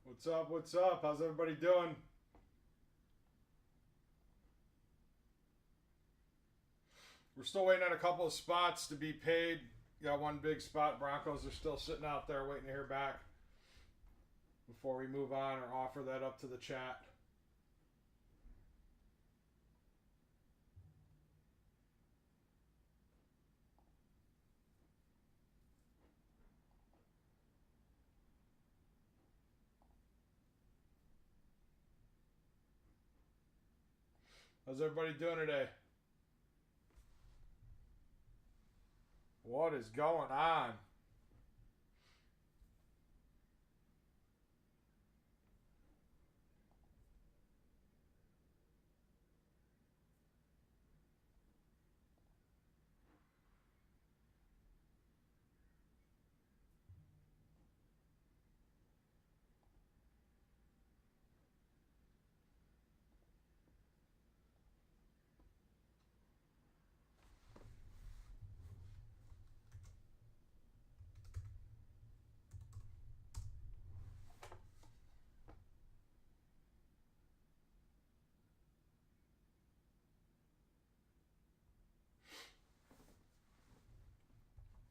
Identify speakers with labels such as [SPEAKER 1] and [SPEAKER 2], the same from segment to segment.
[SPEAKER 1] What's up? What's up? How's everybody doing? We're still waiting on a couple of spots to be paid. Got one big spot. Broncos are still sitting out there waiting to hear back before we move on or offer that up to the chat. How's everybody doing today? What is going on?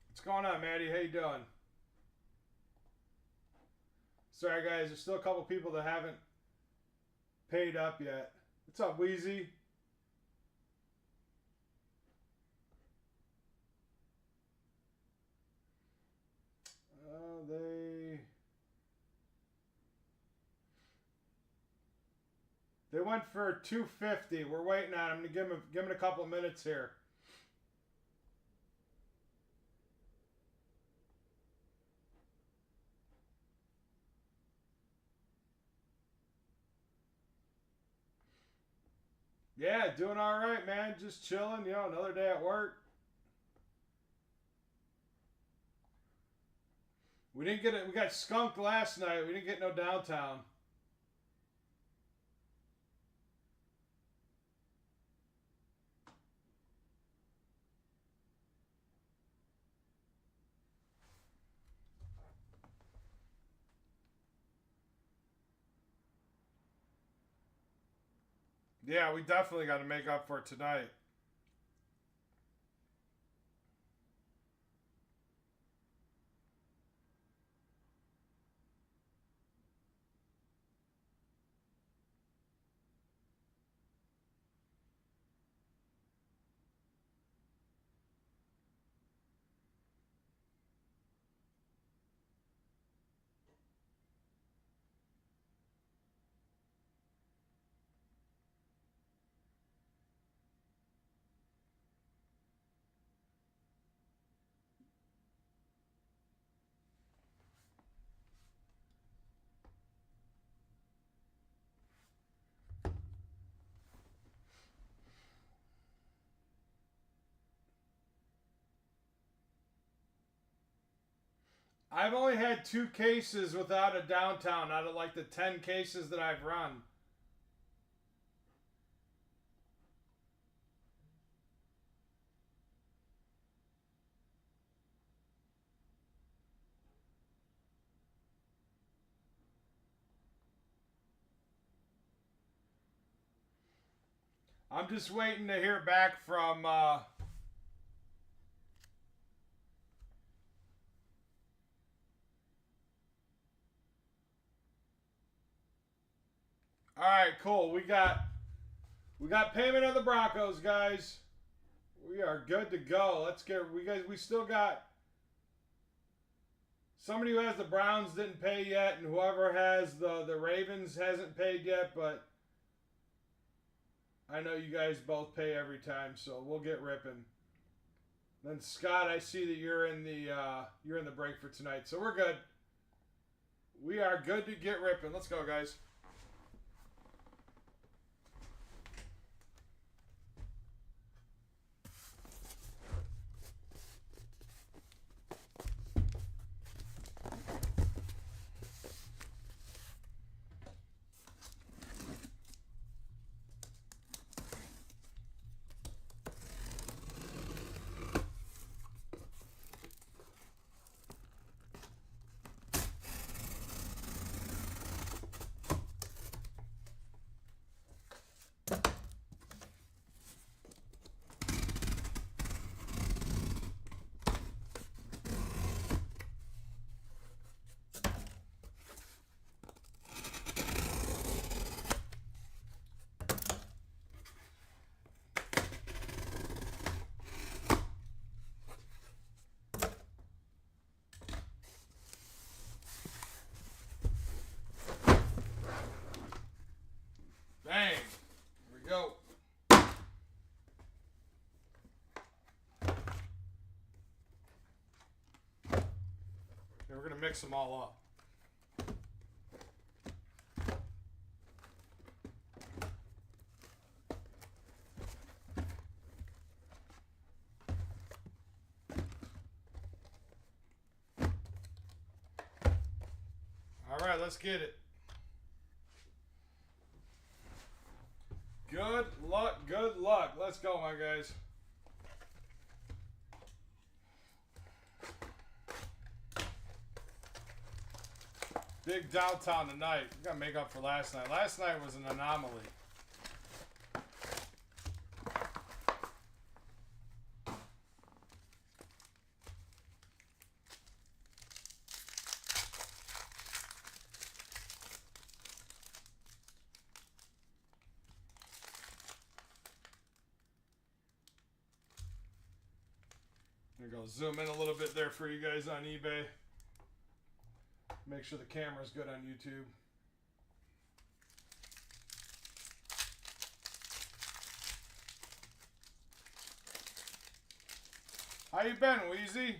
[SPEAKER 1] What's going on, Maddie? How you doing? Sorry, guys. There's still a couple people that haven't paid up yet. What's up, Wheezy? They went for $250. We're waiting on them to give them a couple of minutes here. Yeah, doing all right, man. Just chilling. You know, another day at work. We didn't get it. We got skunked last night. We didn't get no downtown. Yeah, we definitely got to make up for it tonight. I've only had 2 cases without a downtown out of like the 10 cases that I've run. I'm just waiting to hear back from all right, cool. We got payment of the Broncos, guys. We are good to go. Let's get we still got somebody who has the Browns didn't pay yet, and whoever has the Ravens hasn't paid yet, but I know you guys both pay every time, so we'll get ripping. Then Scott, I see that you're in the break for tonight, so we're good. We are good to get ripping. Let's go, guys. mix them all up. All right, let's get it. Good luck, good luck. Let's go, my guys. Big downtown tonight. We gotta make up for last night. Last night was an anomaly. There you go. Zoom in a little bit there for you guys on eBay. Make sure the camera's good on YouTube. How you been, Wheezy?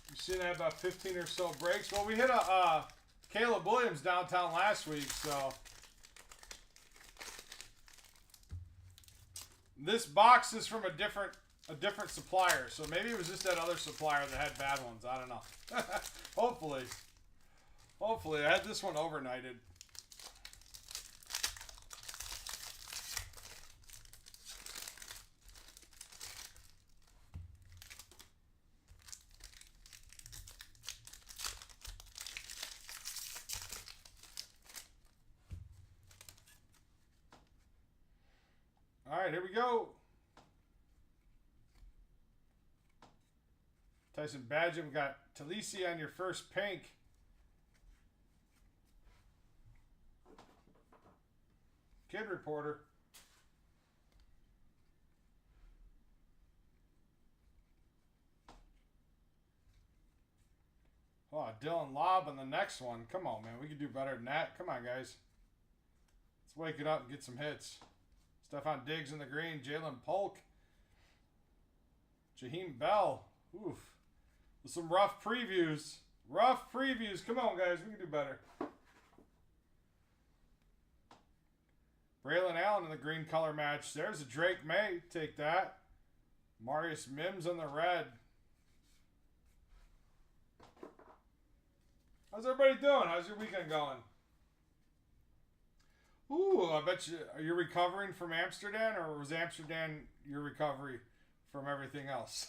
[SPEAKER 1] You seen I had about 15 or so breaks. Well, we hit a Caleb Williams downtown last week, so this box is from a different supplier. So maybe it was just that other supplier that had bad ones. I don't know. Hopefully. Hopefully. I had this one overnighted. All right, here we go. Tyson Badgett, we got Talisi on your first pink. Kid Reporter. Oh, Dylan Lobb on the next one. Come on, man. We can do better than that. Come on, guys. Let's wake it up and get some hits. Stephon Diggs in the green. Jalen Polk. Jaheim Bell. Oof. With some rough previews. Rough previews. Come on, guys. We can do better. Braylon Allen in the green color match. There's a Drake May. Take that. Marius Mims on the red. How's everybody doing? How's your weekend going? Ooh, I bet you, are you recovering from Amsterdam, or was Amsterdam your recovery from everything else?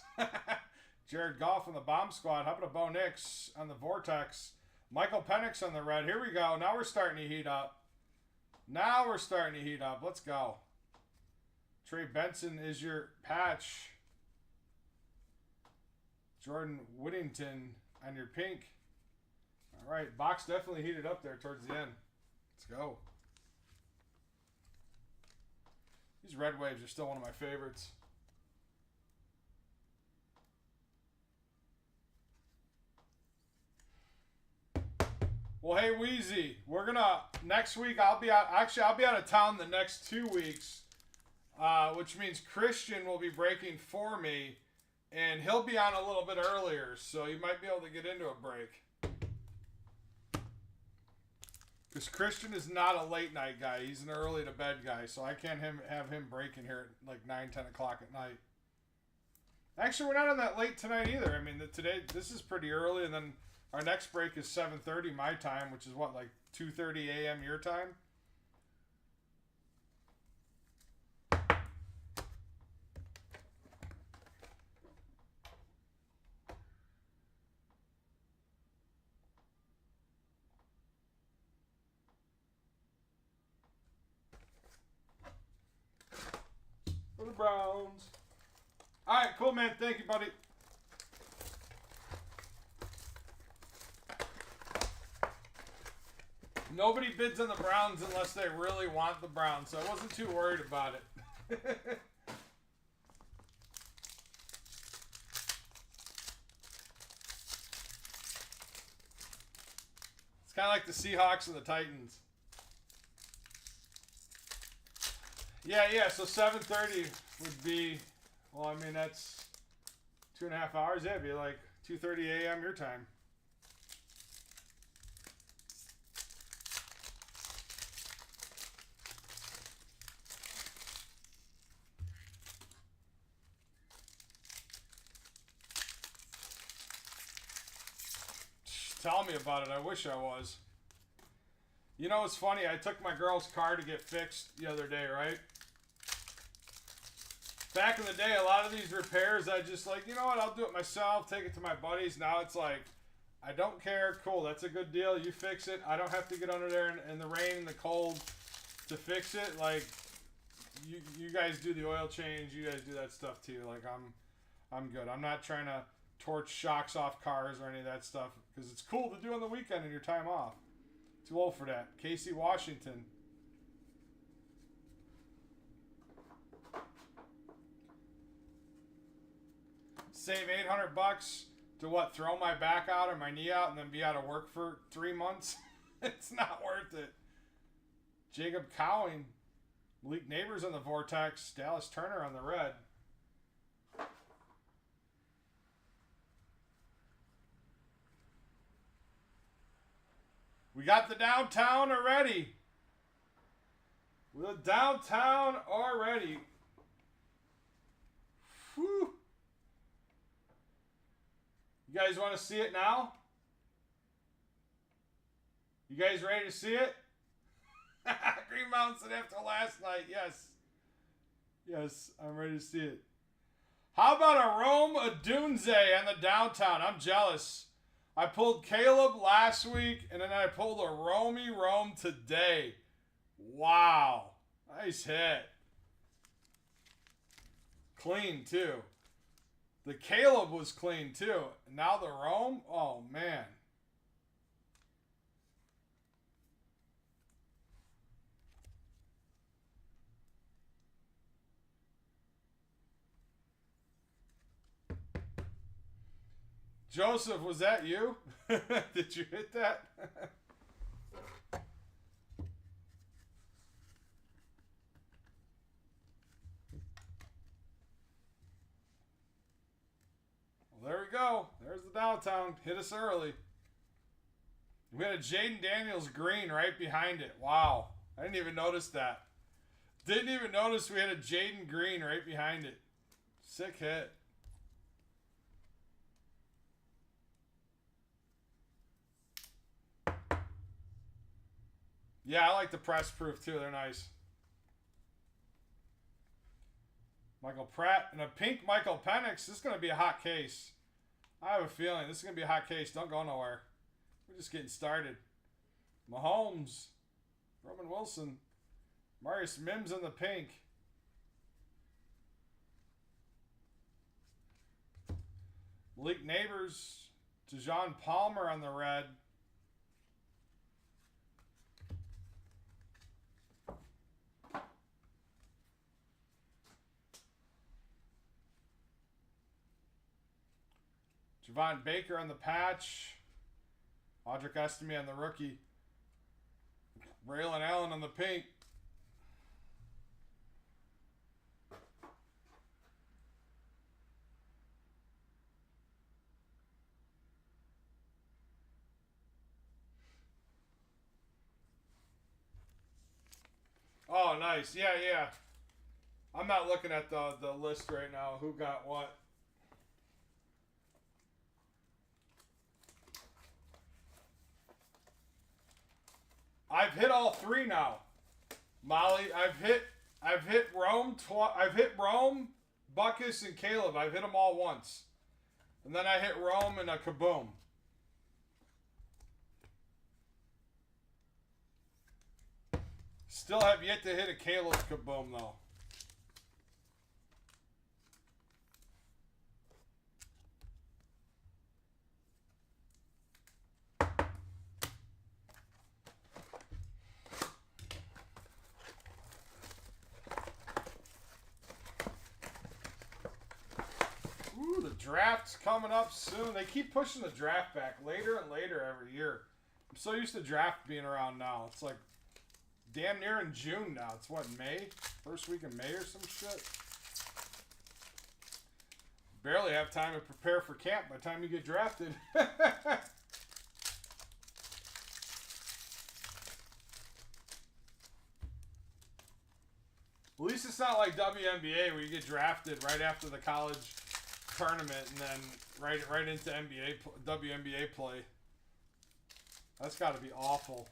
[SPEAKER 1] Jared Goff on the bomb squad. How about a Bo Nix on the Vortex? Michael Penix on the red. Here we go. Now we're starting to heat up. Now we're starting to heat up. Let's go. Trey Benson is your patch. Jordan Whittington on your pink. All right, box definitely heated up there towards the end. Let's go. These red waves are still one of my favorites. Well, hey, Wheezy, we're gonna next week. I'll be out. Actually, I'll be out of town the next 2 weeks, which means Christian will be breaking for me, and he'll be on a little bit earlier, so you might be able to get into a break. Because Christian is not a late night guy. He's an early to bed guy, so I can't have him breaking here at like 9, 10 o'clock at night. Actually, we're not on that late tonight either. I mean, this is pretty early, and then our next break is 7:30 my time, which is what, like 2:30 a.m. your time? For the Browns. All right, cool, man. Thank you, buddy. Nobody bids on the Browns unless they really want the Browns, so I wasn't too worried about it. It's Kind of like the Seahawks and the Titans. Yeah. So 7:30 would be, well, I mean, that's 2.5 hours. Yeah, it'd be like 2:30 a.m. your time. Tell me about it. I wish I was. You know, it's funny. I took my girl's car to get fixed the other day, right? Back in the day, a lot of these repairs, I just like, you know what? I'll do it myself. Take it to my buddies. Now it's like, I don't care. Cool. That's a good deal. You fix it. I don't have to get under there in the rain and the cold to fix it. Like, you guys do the oil change. You guys do that stuff too. Like, I'm good. I'm not trying to torch shocks off cars or any of that stuff because it's cool to do on the weekend in your time off. Too old for that. Casey Washington. Save $800 to what? Throw my back out or my knee out and then be out of work for 3 months? It's not worth it. Jacob Cowing. Malik Neighbors on the Vortex. Dallas Turner on the red. We got the downtown already. We're downtown already. Whew. You guys want to see it now? You guys ready to see it? Green Mountain said after last night. Yes. Yes, I'm ready to see it. How about a Rome Odunze on the downtown? I'm jealous. I pulled Caleb last week, and then I pulled a Rome today. Wow. Nice hit. Clean, too. The Caleb was clean, too. Now the Rome? Oh, man. Joseph, was that you? Did you hit that? Well, there we go. There's the downtown. Hit us early. We had a Jaden Daniels green right behind it. Wow. I didn't even notice that. Didn't even notice we had a Jaden green right behind it. Sick hit. Yeah, I like the press proof too. They're nice. Michael Pratt and a pink Michael Penix. This is going to be a hot case. I have a feeling this is going to be a hot case. Don't go nowhere. We're just getting started. Mahomes. Roman Wilson. Marius Mims in the pink. Malik Neighbors. Dejon Palmer on the red. Javon Baker on the patch. Audric Estime on the rookie. Braylon Allen on the pink. Oh, nice. Yeah. I'm not looking at the list right now. Who got what? I've hit all three now. Molly, I've hit Rome, Buckus, and Caleb. I've hit them all once. And then I hit Rome and a kaboom. Still have yet to hit a Caleb kaboom though. Draft's coming up soon. They keep pushing the draft back later and later every year. I'm so used to draft being around now. It's like damn near in June now. It's what, May? First week in May or some shit? Barely have time to prepare for camp by the time you get drafted. At least it's not like WNBA where you get drafted right after the college tournament and then right into WNBA play. That's got to be awful.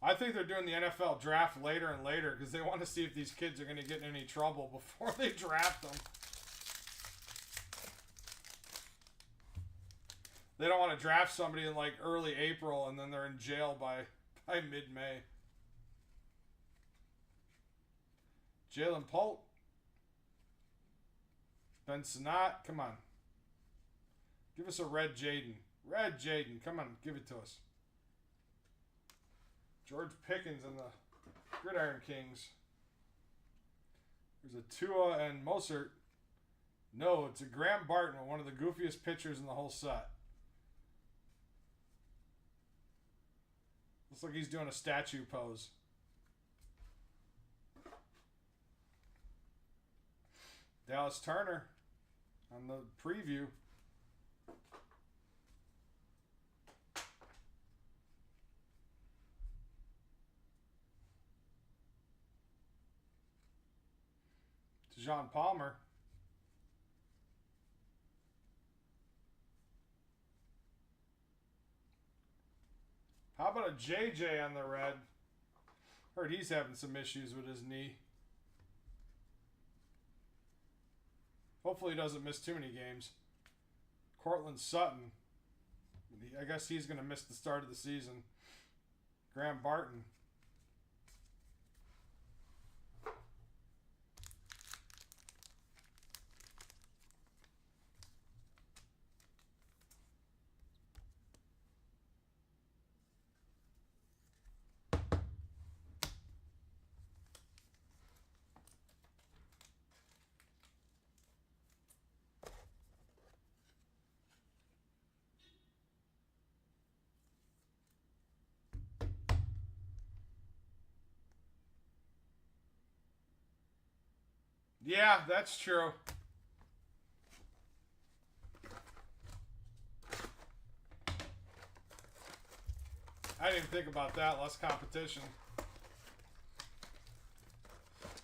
[SPEAKER 1] I think they're doing the NFL draft later and later because they want to see if these kids are going to get in any trouble before they draft them. They don't want to draft somebody in like early April and then they're in jail by mid-May. Jalen Polt. Ben Sinnott. Come on. Give us a red Jaden. Red Jaden. Come on. Give it to us. George Pickens and the Gridiron Kings. There's a Tua and Mostert. No, it's a Graham Barton, one of the goofiest pitchers in the whole set. Looks like he's doing a statue pose. Dallas Turner on the preview. John Palmer. How about a JJ on the red? Heard he's having some issues with his knee. Hopefully he doesn't miss too many games. Cortland Sutton. I guess he's going to miss the start of the season. Graham Barton. Yeah, that's true. I didn't even think about that. Less competition.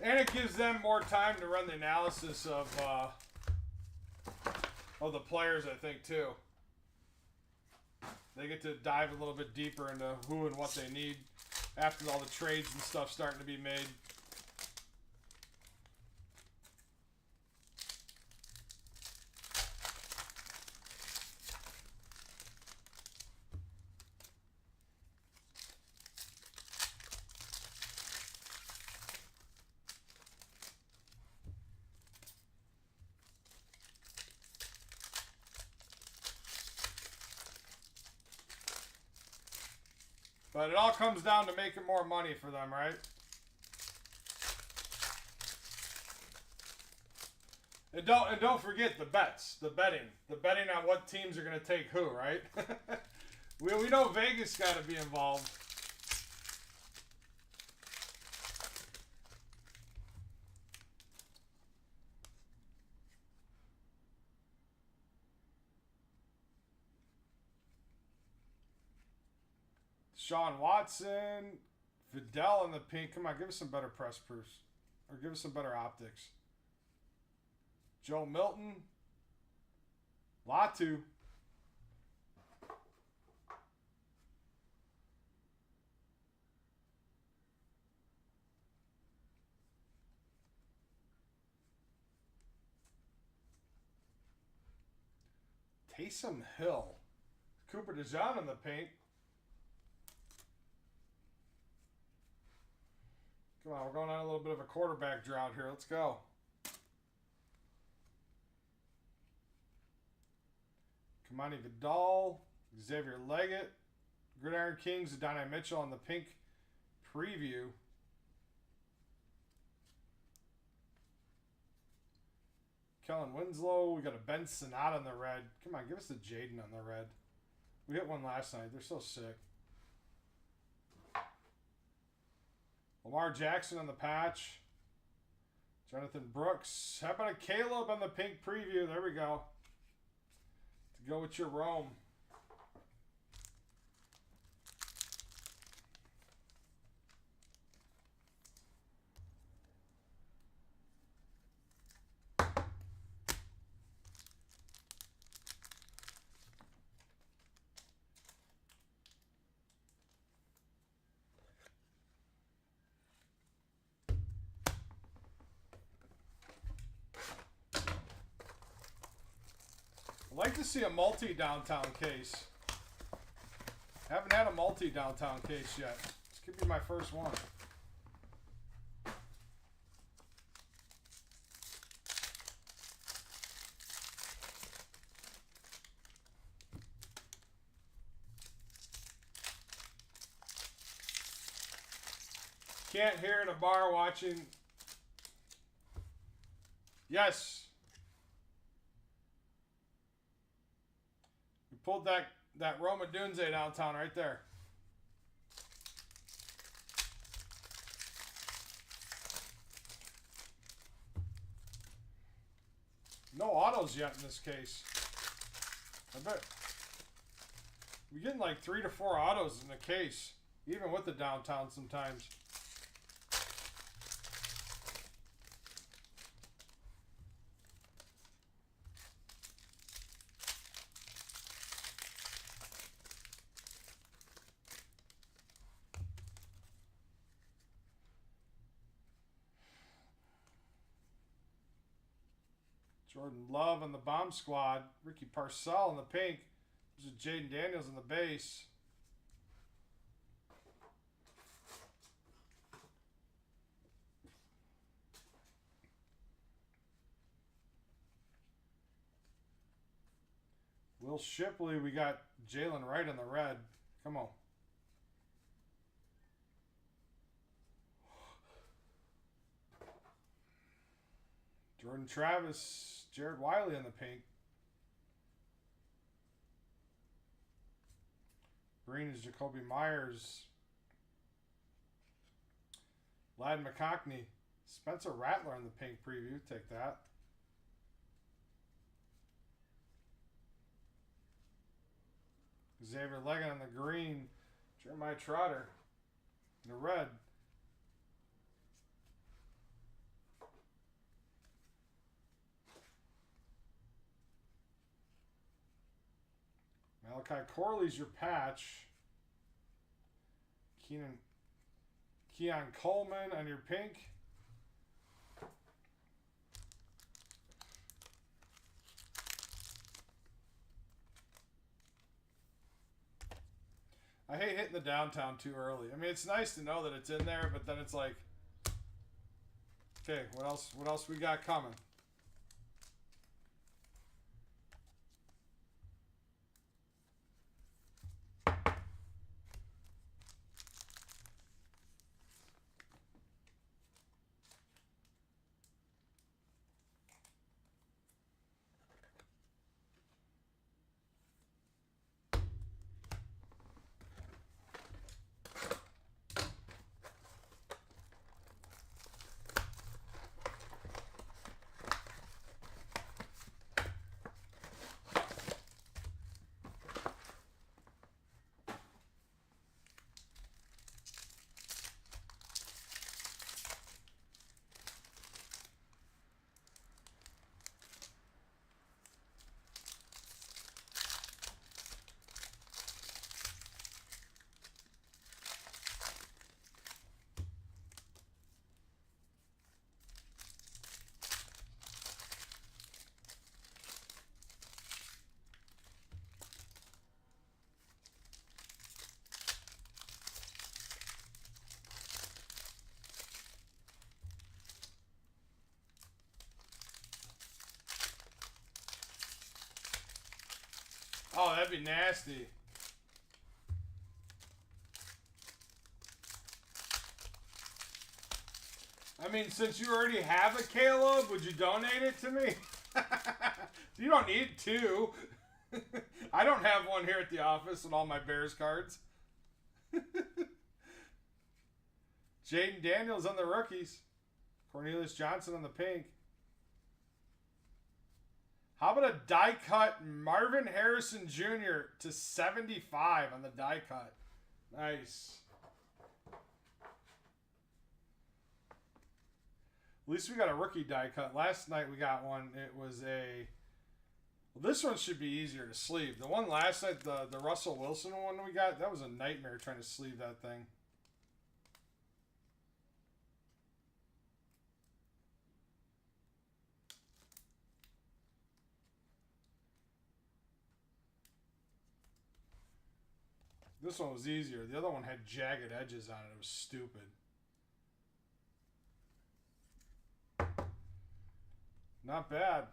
[SPEAKER 1] And it gives them more time to run the analysis of the players, I think, too. They get to dive a little bit deeper into who and what they need after all the trades and stuff starting to be made. But it all comes down to making more money for them, right? And don't forget the bets, the betting on what teams are going to take who, right? we know Vegas got to be involved. Sean Watson, Vidal in the pink. Come on, give us some better press proofs. Or give us some better optics. Joe Milton. Latu. Taysom Hill. Cooper DeJean in the pink. Come on, we're going on a little bit of a quarterback drought here. Let's go. Kamani Vidal, Xavier Leggett, Gridiron Kings, Adonai Mitchell on the pink preview. Kellen Winslow. We got a Ben Sinnott on the red. Come on, give us the Jaden on the red. We hit one last night. They're so sick. Lamar Jackson on the patch. Jonathan Brooks. How about a Caleb on the pink preview? There we go. To go with your Rome. I'd like to see a multi-downtown case. Haven't had a multi-downtown case yet. This could be my first one. Can't hear in a bar watching. Yes. We pulled that Roma Dunze downtown right there. No autos yet in this case. I bet we're getting like 3 to 4 autos in the case, even with the downtown sometimes. Jordan Love on the bomb squad. Ricky Parcell in the pink. There's a Jaden Daniels in the base. Will Shipley. We got Jalen Wright on the red. Come on. Jordan Travis. Jared Wiley on the pink. Green is Jacoby Myers. Ladd McConkney. Spencer Rattler on the pink preview. Take that. Xavier Leggett on the green. Jeremiah Trotter in the red. Malachi Corley's your patch. Keon Coleman on your pink. I hate hitting the downtown too early. I mean, it's nice to know that it's in there, but then it's like, okay, what else? What else we got coming? Oh, that'd be nasty. I mean, since you already have a Caleb, would you donate it to me? You don't need two. I don't have one here at the office with all my Bears cards. Jaden Daniels on the rookies. Cornelius Johnson on the pink. How about a die cut Marvin Harrison Jr. to 75 on the die cut? Nice. At least we got a rookie die cut. Last night we got one. It was a... Well, this one should be easier to sleeve. The one last night, the Russell Wilson one we got, that was a nightmare trying to sleeve that thing. This one was easier. The other one had jagged edges on it. It was stupid. Not bad.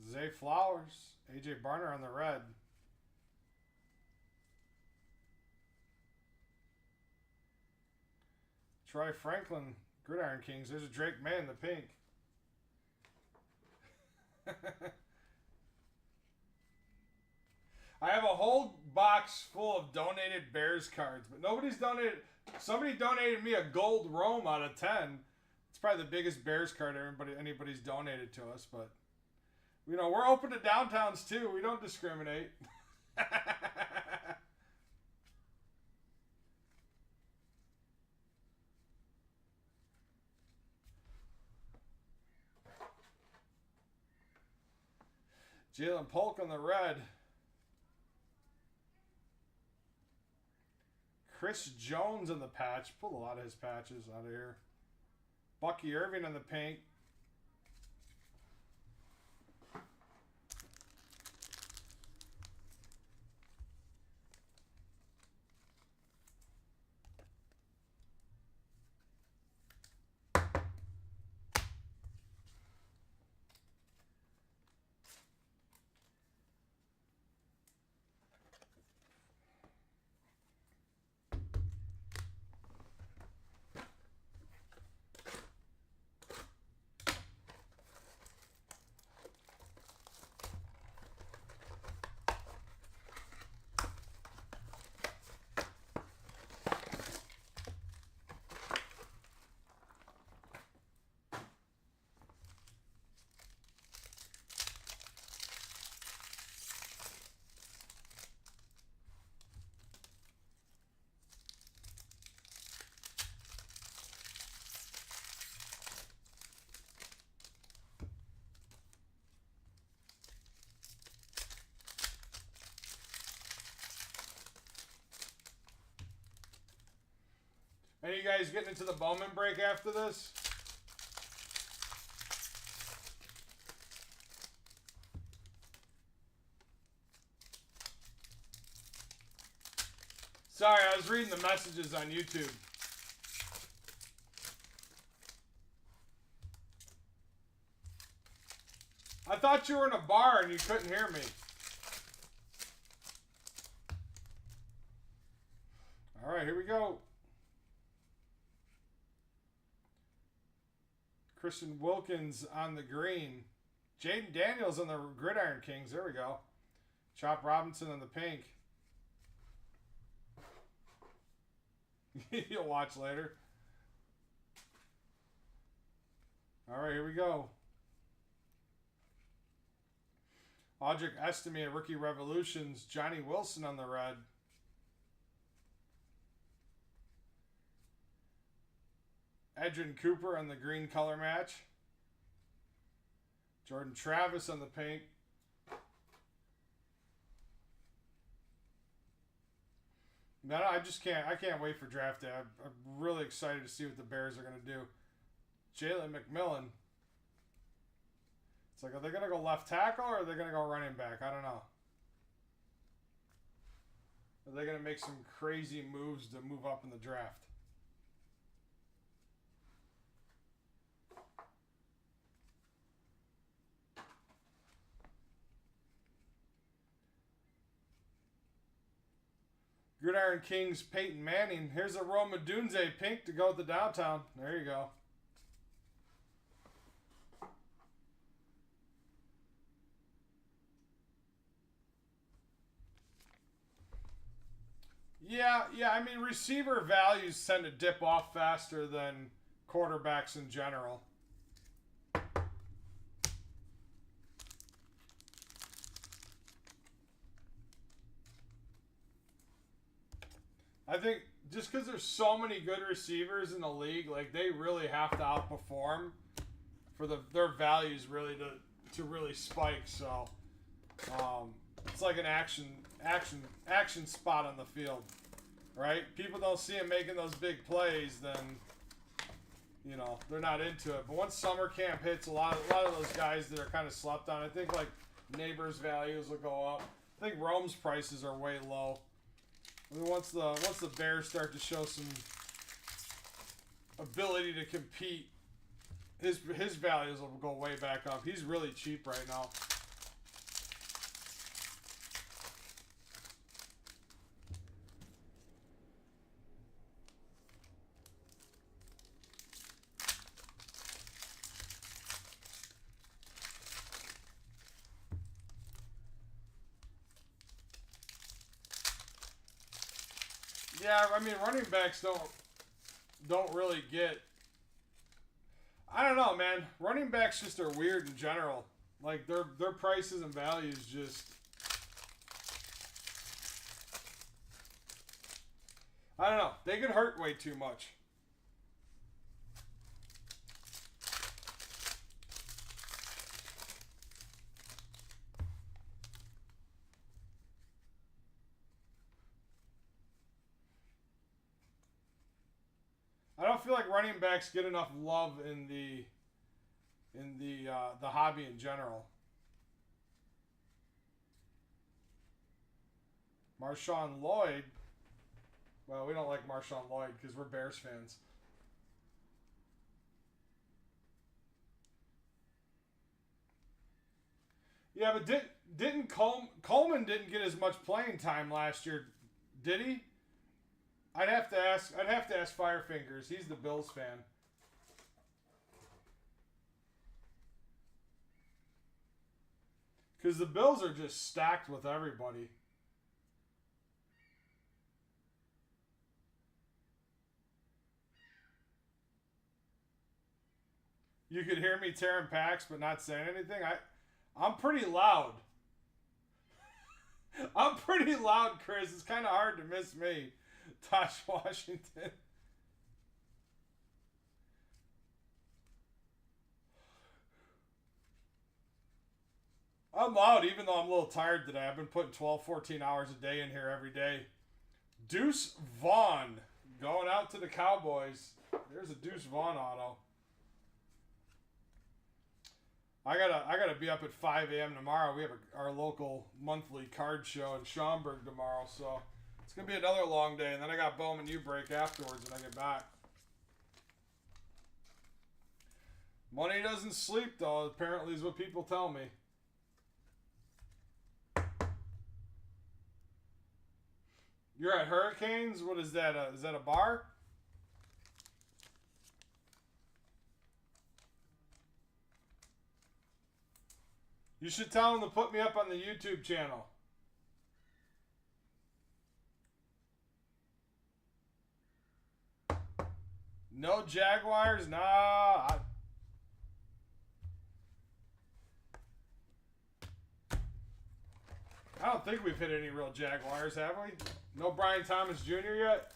[SPEAKER 1] Zay Flowers, AJ Barner on the red. Troy Franklin, Gridiron Kings. There's a Drake May in the pink. I have a whole box full of donated Bears cards, but nobody's donated. Somebody donated me a gold Rome out of 10. It's probably the biggest Bears card anybody's donated to us, but you know, we're open to downtowns too. We don't discriminate. Jalen Polk on the red. Chris Jones on the patch. Pulled a lot of his patches out of here. Bucky Irving on the pink. Any of you guys getting into the Bowman break after this? Sorry, I was reading the messages on YouTube. I thought you were in a bar and you couldn't hear me. All right, here we go. Christian Wilkins on the green. Jaden Daniels on the Gridiron Kings. There we go. Chop Robinson on the pink. You'll watch later. All right, here we go. Audric Estime at Rookie Revolutions. Johnny Wilson on the red. Edrin Cooper on the green color match. Jordan Travis on the pink. No, I just can't. I can't wait for draft day. I'm really excited to see what the Bears are going to do. Jalen McMillan. It's like, are they going to go left tackle or are they going to go running back? I don't know. Are they going to make some crazy moves to move up in the draft? Gridiron Kings Peyton Manning. Here's a Roma Dunze pink to go with the downtown. There you go. Yeah. I mean, receiver values tend to dip off faster than quarterbacks in general. I think just because there's so many good receivers in the league, like they really have to outperform for their values really to really spike. So it's like an action spot on the field, right? People don't see him making those big plays, then you know they're not into it. But once summer camp hits, a lot of those guys that are kind of slept on, I think like Neighbors' values will go up. I think Rome's prices are way low. I mean, once the Bears start to show some ability to compete, his values will go way back up. He's really cheap right now. Yeah, I mean, running backs don't really get. I don't know, man. Running backs just are weird in general. Like their prices and values just. I don't know. They get hurt way too much. I don't feel like running backs get enough love in the hobby in general. Marshawn Lloyd. Well, we don't like Marshawn Lloyd because we're Bears fans. Yeah, but didn't Coleman didn't get as much playing time last year, did he? I'd have to ask Firefingers. He's the Bills fan. Because the Bills are just stacked with everybody. You could hear me tearing packs but not saying anything. I'm pretty loud. I'm pretty loud, Chris. It's kind of hard to miss me. Tosh Washington. I'm loud even though I'm a little tired today. I've been putting 12, 14 hours a day in here every day. Deuce Vaughn going out to the Cowboys. There's a Deuce Vaughn auto. I gotta be up at 5 a.m. tomorrow. We have our local monthly card show in Schaumburg tomorrow, so it's gonna be another long day. And then I got Bowman U break afterwards when I get back. Money doesn't sleep though. Apparently, is what people tell me. You're at Hurricanes. What is that? Is that a bar? You should tell them to put me up on the YouTube channel. No Jaguars? Nah. I don't think we've hit any real Jaguars, have we? No Brian Thomas Jr. yet?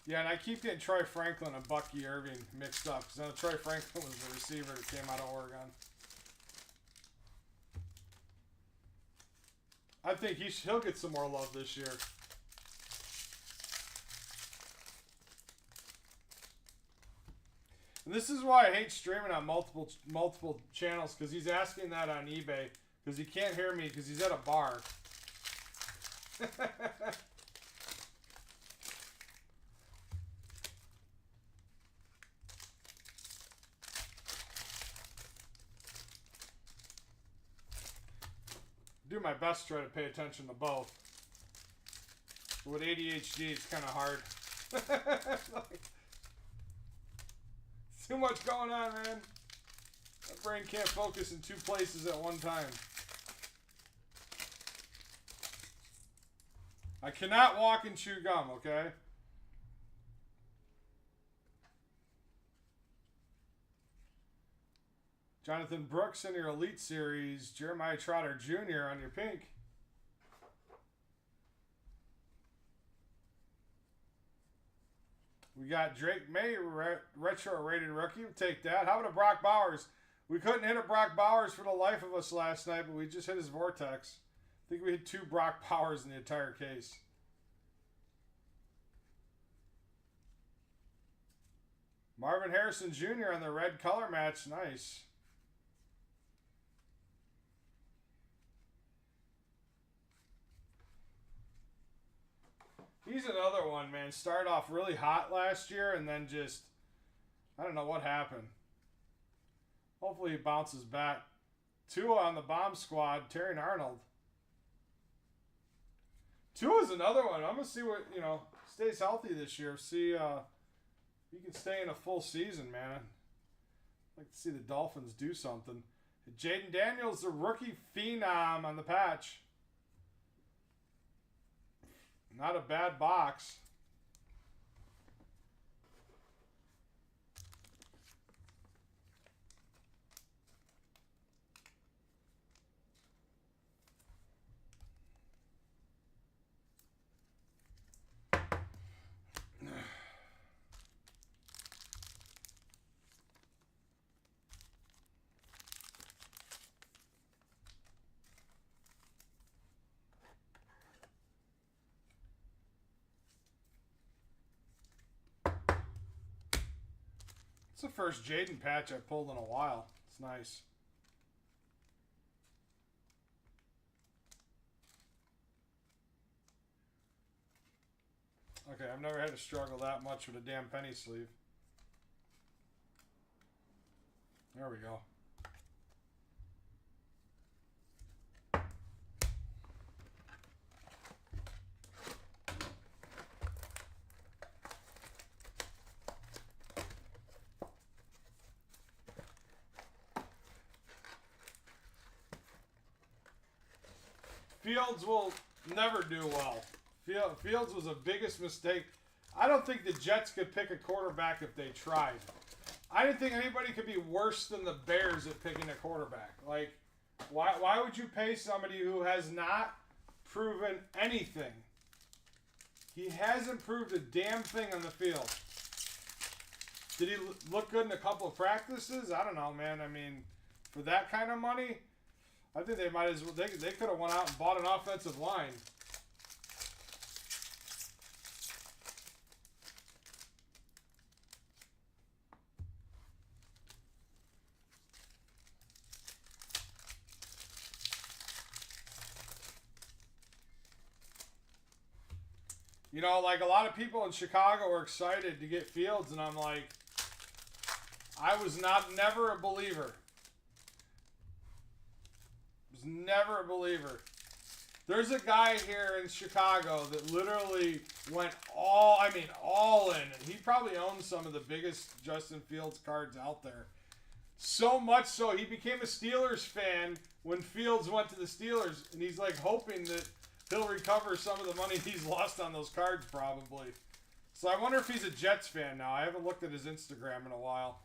[SPEAKER 1] Yeah, and I keep getting Troy Franklin and Bucky Irving mixed up because I know Troy Franklin was the receiver that came out of Oregon. I think he'll get some more love this year. And this is why I hate streaming on multiple channels, because he's asking that on eBay because he can't hear me because he's at a bar. Do my best to try to pay attention to both. With ADHD, it's kind of hard. Too much going on, man. My brain can't focus in two places at one time. I cannot walk and chew gum, okay? Jonathan Brooks in your Elite Series. Jeremiah Trotter Jr. on your pink. We got Drake May, retro rated rookie. We'll take that. How about a Brock Bowers? We couldn't hit a Brock Bowers for the life of us last night, but we just hit his Vortex. I think we hit 2 Brock Bowers in the entire case. Marvin Harrison Jr. on the red color match. Nice. He's another one, man. Started off really hot last year and then just, I don't know what happened. Hopefully he bounces back. Tua on the bomb squad, Terry Arnold. Tua's another one. I'm going to see what, stays healthy this year. See he can stay in a full season, man. I'd like to see the Dolphins do something. Jaden Daniels, the rookie phenom on the patch. Not a bad box. It's the first Jaden patch I've pulled in a while. It's nice. Okay, I've never had to struggle that much with a damn penny sleeve. There we go. Fields will never do well. Fields was the biggest mistake. I don't think the Jets could pick a quarterback if they tried. I didn't think anybody could be worse than the Bears at picking a quarterback. Like, why would you pay somebody who has not proven anything? He hasn't proved a damn thing on the field. Did he look good in a couple of practices? I don't know, man. I mean, for that kind of money, I think they might as well. They could have went out and bought an offensive line. Like a lot of people in Chicago were excited to get Fields, and I'm like, I was never a believer. Was never a believer. There's a guy here in Chicago that literally went all in. He probably owns some of the biggest Justin Fields cards out there. So much so, he became a Steelers fan when Fields went to the Steelers, and he's like hoping that he'll recover some of the money he's lost on those cards probably. So I wonder if he's a Jets fan now. I haven't looked at his Instagram in a while.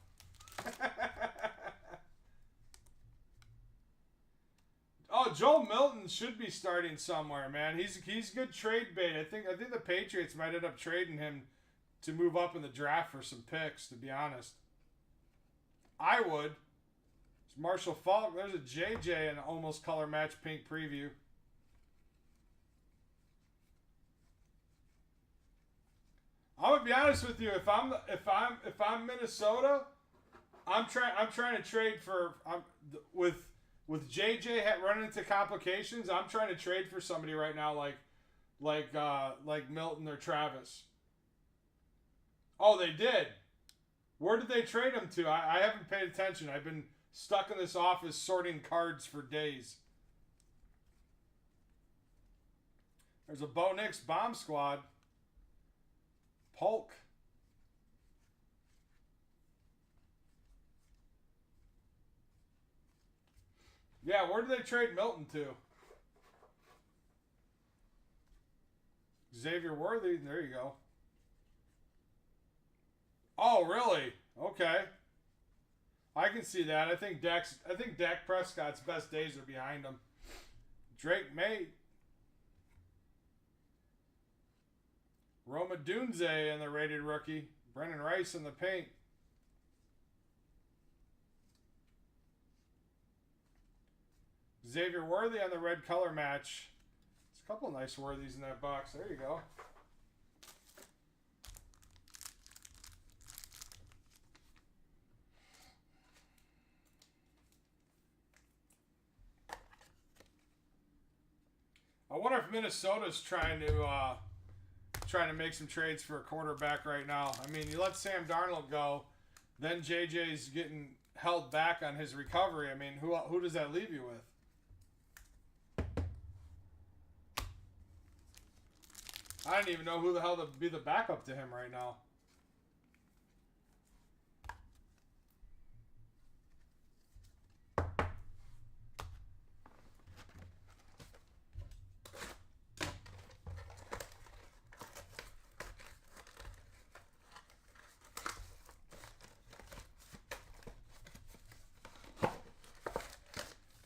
[SPEAKER 1] Oh, Joel Milton should be starting somewhere, man. He's good trade bait. I think the Patriots might end up trading him to move up in the draft for some picks, to be honest. I would. It's Marshall Faulk. There's a JJ in almost color match pink preview. I'm gonna be honest with you. If I'm Minnesota, I'm trying to trade for with JJ running into complications. I'm trying to trade for somebody right now like like Milton or Travis. Oh, they did. Where did they trade him to? I haven't paid attention. I've been stuck in this office sorting cards for days. There's a Bo Nix bomb squad. Polk. Yeah, where did they trade Milton to? Xavier Worthy. There you go. Oh, really? Okay. I can see that. I think Dak Prescott's best days are behind him. Drake May. Roma Dunze in the rated rookie. Brennan Rice in the paint. Xavier Worthy on the red color match. There's a couple nice Worthies in that box. There you go. I wonder if Minnesota's trying to make some trades for a quarterback right now. I mean, you let Sam Darnold go, then JJ's getting held back on his recovery. I mean, who does that leave you with? I don't even know who the hell to be the backup to him right now.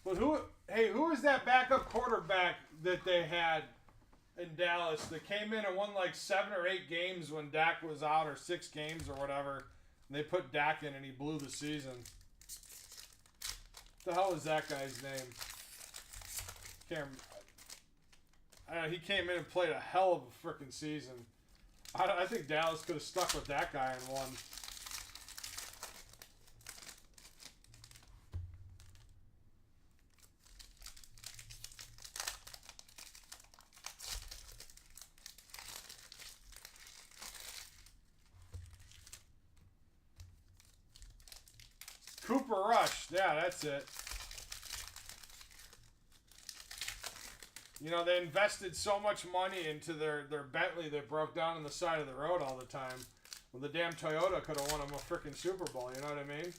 [SPEAKER 1] But who is that backup quarterback that they had in Dallas that came in and won like 7 or 8 games when Dak was out, or 6 games or whatever, and they put Dak in and he blew the season? What the hell is that guy's name? He came in and played a hell of a freaking season. I think Dallas could have stuck with that guy and won. Cooper Rush. Yeah, that's it. You know, they invested so much money into their Bentley that broke down on the side of the road all the time. Well, the damn Toyota could have won them a freaking Super Bowl, you know what I mean?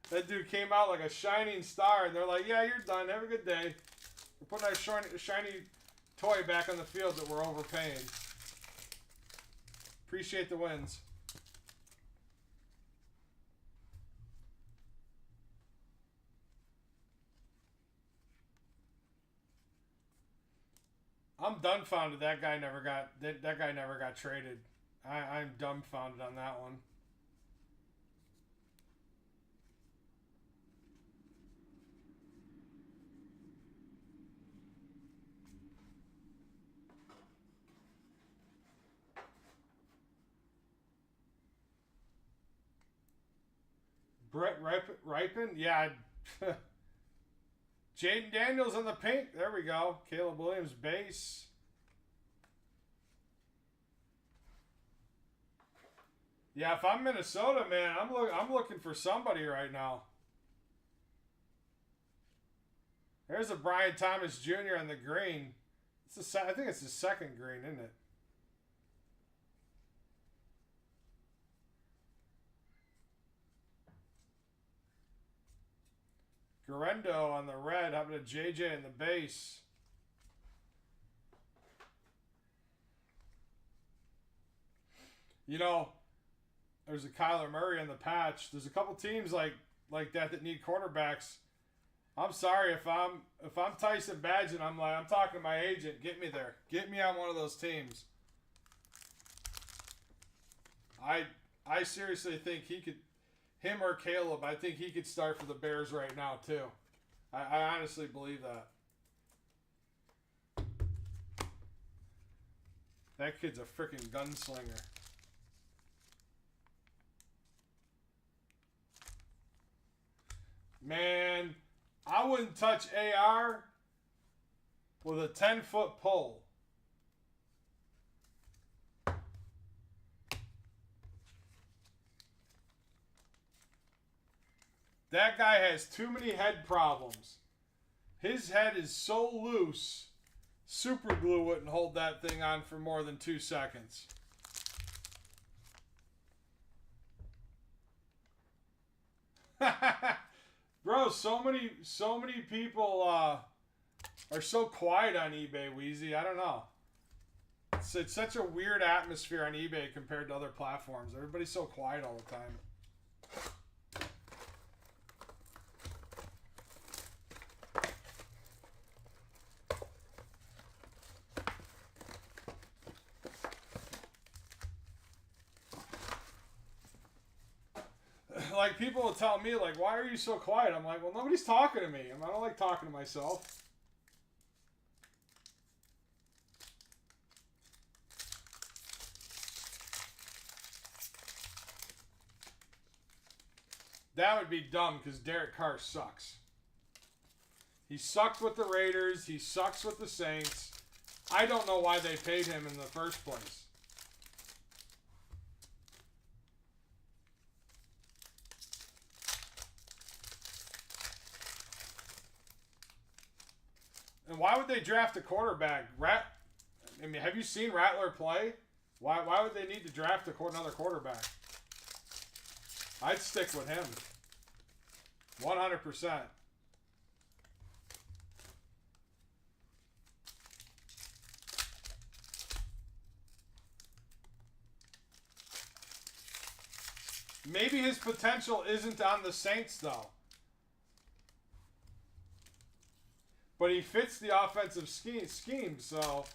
[SPEAKER 1] That dude came out like a shining star, and they're like, yeah, you're done. Have a good day. We're putting our shiny toy back on the field that we're overpaying. Appreciate the wins. I'm dumbfounded that guy never got traded. I'm dumbfounded on that one. Brett Ripon? Yeah. Jaden Daniels on the paint. There we go. Caleb Williams base. Yeah, if I'm Minnesota, man, I'm looking for somebody right now. There's a Brian Thomas Jr. on the green. I think it's the second green, isn't it? Garendo on the red. How about a JJ in the base? You know, there's a Kyler Murray in the patch. There's a couple teams like that need quarterbacks. I'm sorry if I'm Tyson Badgett, I'm talking to my agent. Get me there. Get me on one of those teams. I seriously think he could. Him or Caleb, I think he could start for the Bears right now, too. I honestly believe that. That kid's a freaking gunslinger. Man, I wouldn't touch AR with a 10-foot pole. That guy has too many head problems. His head is so loose, super glue wouldn't hold that thing on for more than 2 seconds. Bro, so many people are so quiet on eBay, Wheezy. I don't know. It's such a weird atmosphere on eBay compared to other platforms. Everybody's so quiet all the time. Like, people will tell me, like, why are you so quiet? I'm like, well, nobody's talking to me. I don't like talking to myself. That would be dumb because Derek Carr sucks. He sucked with the Raiders. He sucks with the Saints. I don't know why they paid him in the first place. And why would they draft a quarterback? I mean, have you seen Rattler play? Why would they need to draft another quarterback? I'd stick with him. 100%. Maybe his potential isn't on the Saints, though. But he fits the offensive scheme, so...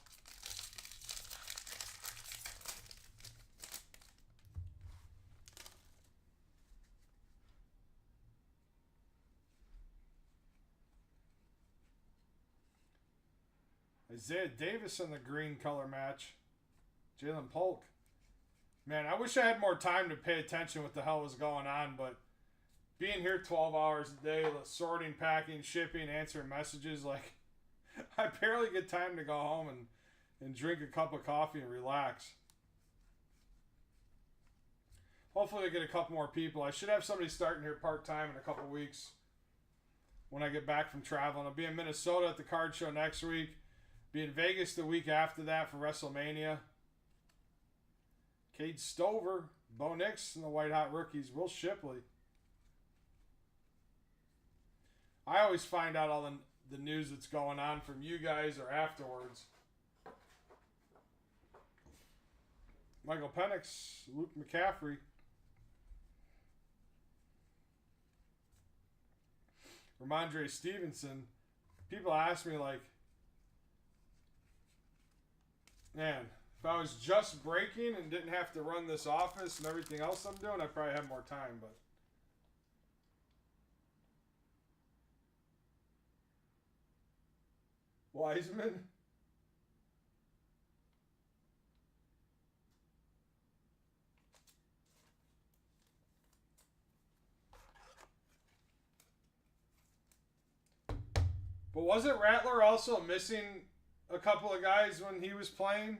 [SPEAKER 1] Isaiah Davis in the green color match. Jalen Polk. Man, I wish I had more time to pay attention what the hell was going on, but being here 12 hours a day, sorting, packing, shipping, answering messages, like, I barely get time to go home and drink a cup of coffee and relax. Hopefully I get a couple more people. I should have somebody starting here part-time in a couple weeks when I get back from traveling. I'll be in Minnesota at the card show next week. Be in Vegas the week after that for WrestleMania. Cade Stover, Bo Nix, and the White Hot Rookies. Will Shipley. I always find out all the news that's going on from you guys or afterwards. Michael Penix, Luke McCaffrey. Ramondre Stevenson. People ask me, like, man, if I was just breaking and didn't have to run this office and everything else I'm doing, I'd probably have more time, but... Wiseman? But wasn't Rattler also missing a couple of guys when he was playing?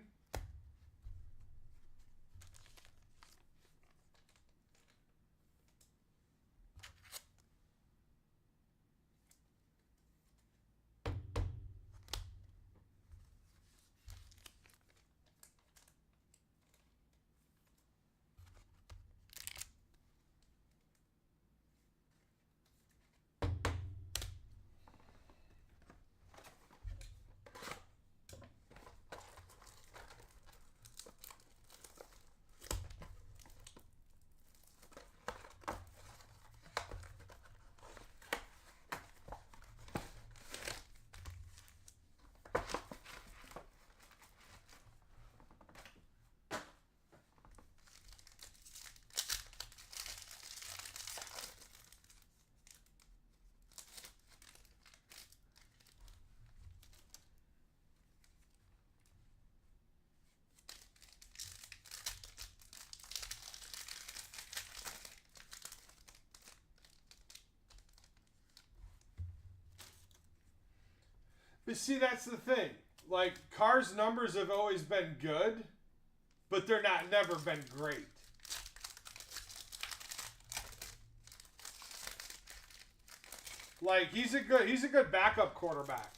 [SPEAKER 1] But see, that's the thing. Like, Carr's numbers have always been good, but they're never been great. Like, he's a good backup quarterback.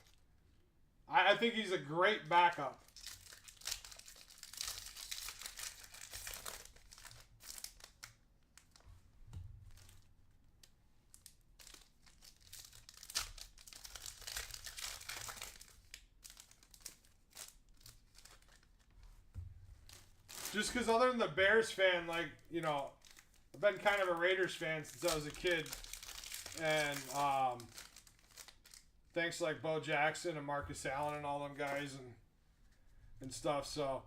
[SPEAKER 1] I think he's a great backup. Just because other than the Bears fan, like, you know, I've been kind of a Raiders fan since I was a kid. And thanks to like Bo Jackson and Marcus Allen and all them guys and stuff. So,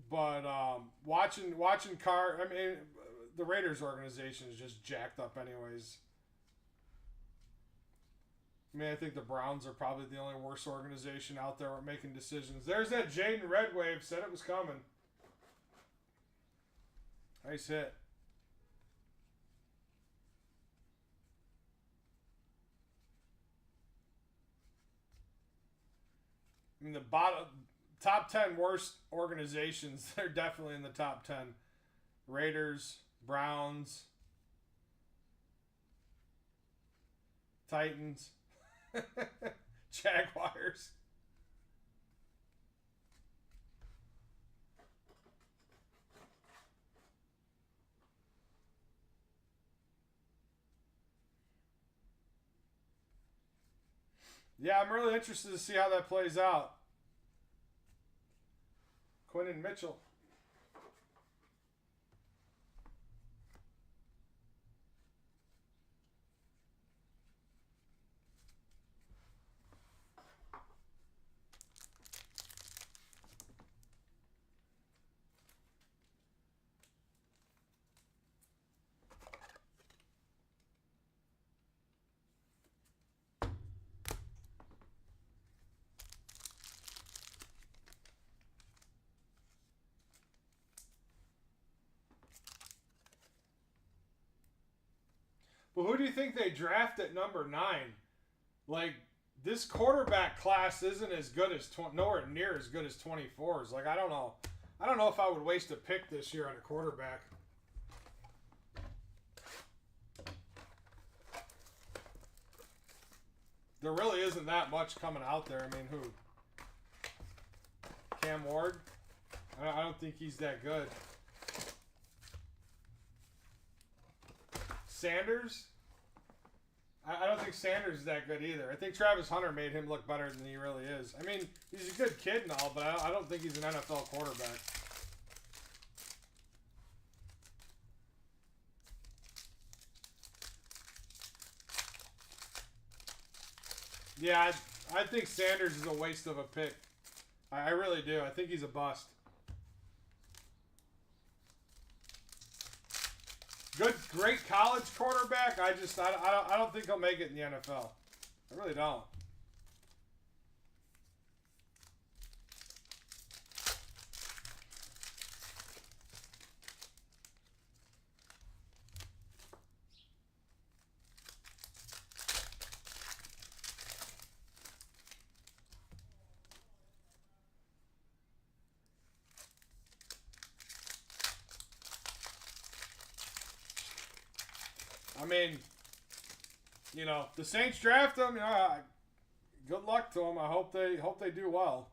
[SPEAKER 1] but watching Carr, I mean, the Raiders organization is just jacked up, anyways. I mean, I think the Browns are probably the only worst organization out there making decisions. There's that Jaden Red Wave, said it was coming. Nice hit. I mean, the top 10 worst organizations, they're definitely in the top 10. Raiders, Browns, Titans, Jaguars. Yeah, I'm really interested to see how that plays out. Quinn and Mitchell. Well, who do you think they draft at number 9? Like, this quarterback class isn't as good as nowhere near as good as 24's. Like, I don't know if I would waste a pick this year on a quarterback. There really isn't that much coming out there. I mean, who? Cam Ward? I don't think he's that good. Sanders? I don't think Sanders is that good either. I think Travis Hunter made him look better than he really is. I mean, he's a good kid and all, but I don't think he's an NFL quarterback. Yeah, I think Sanders is a waste of a pick. I really do. I think he's a bust. Great college quarterback. I don't think he'll make it in the NFL. I really don't. I mean, you know, the Saints draft him. You know, good luck to them. I hope they do well.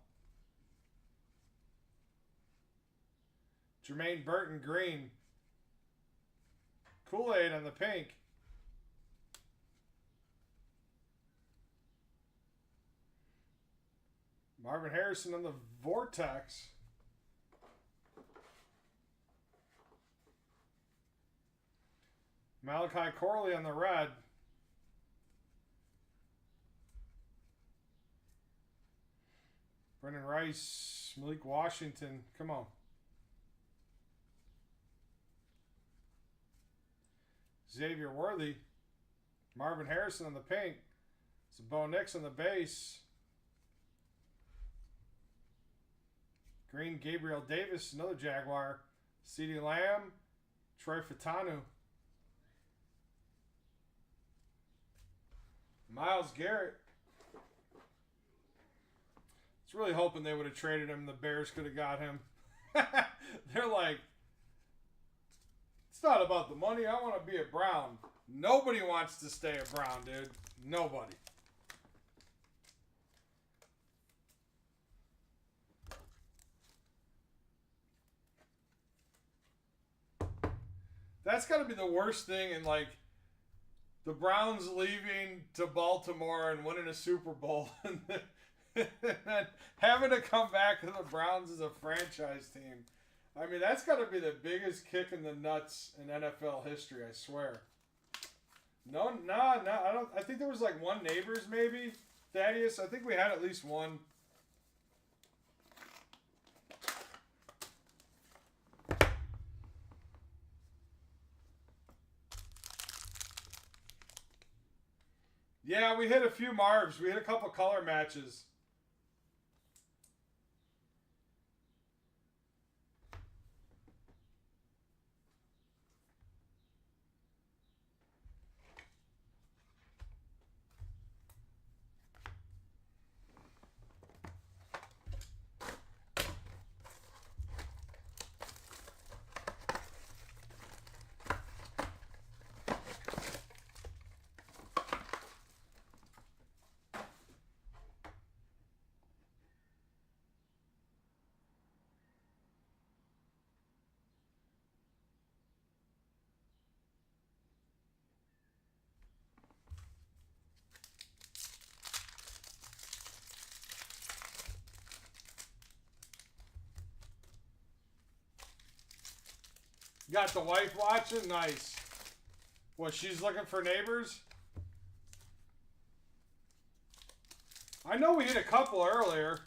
[SPEAKER 1] Jermaine Burton green. Kool-Aid on the pink. Marvin Harrison on the Vortex. Malachi Corley on the red. Brendan Rice, Malik Washington. Come on. Xavier Worthy. Marvin Harrison on the pink. It's Bo Nix on the base. Green, Gabriel Davis, another Jaguar. CeeDee Lamb. Troy Fatanu. Myles Garrett. I was really hoping they would have traded him. The Bears could have got him. They're like, it's not about the money. I want to be a Brown. Nobody wants to stay a Brown, dude. Nobody. That's got to be the worst thing in, like, the Browns leaving to Baltimore and winning a Super Bowl and then having to come back to the Browns as a franchise team. I mean, that's got to be the biggest kick in the nuts in NFL history, I swear. No, I don't. I think there was like one Neighbors, maybe. Thaddeus, I think we had at least one. Yeah, we hit a few Marvs. We hit a couple color matches. Got the wife watching? Nice. What, she's looking for Neighbors? I know we hit a couple earlier.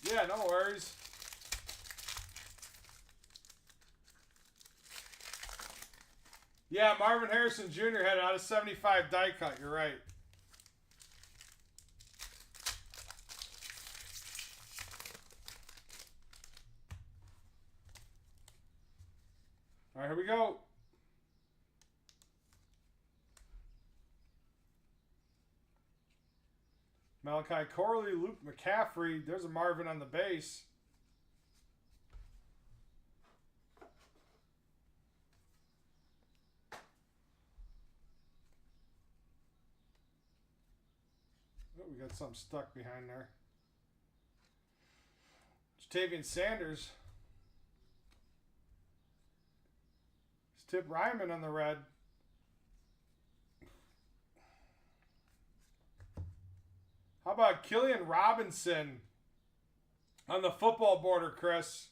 [SPEAKER 1] Yeah, no worries. Yeah, Marvin Harrison Jr. had it out of 75 die cut. You're right. All right, here we go. Malachi Corley, Luke McCaffrey. There's a Marvin on the base. Oh, we got something stuck behind there. Jatavian Sanders. Tip Ryman on the red. How about Killian Robinson on the football border, Chris?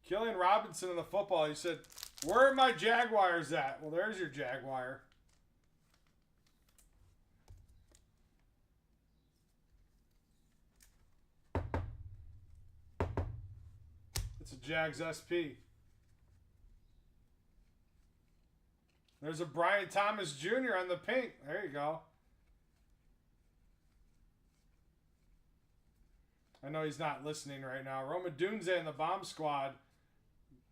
[SPEAKER 1] Killian Robinson on the football. He said, where are my Jaguars at? Well, there's your Jaguar. It's a Jags SP. There's a Brian Thomas Jr. on the pink. There you go. I know he's not listening right now. Roma Dunze in the bomb squad.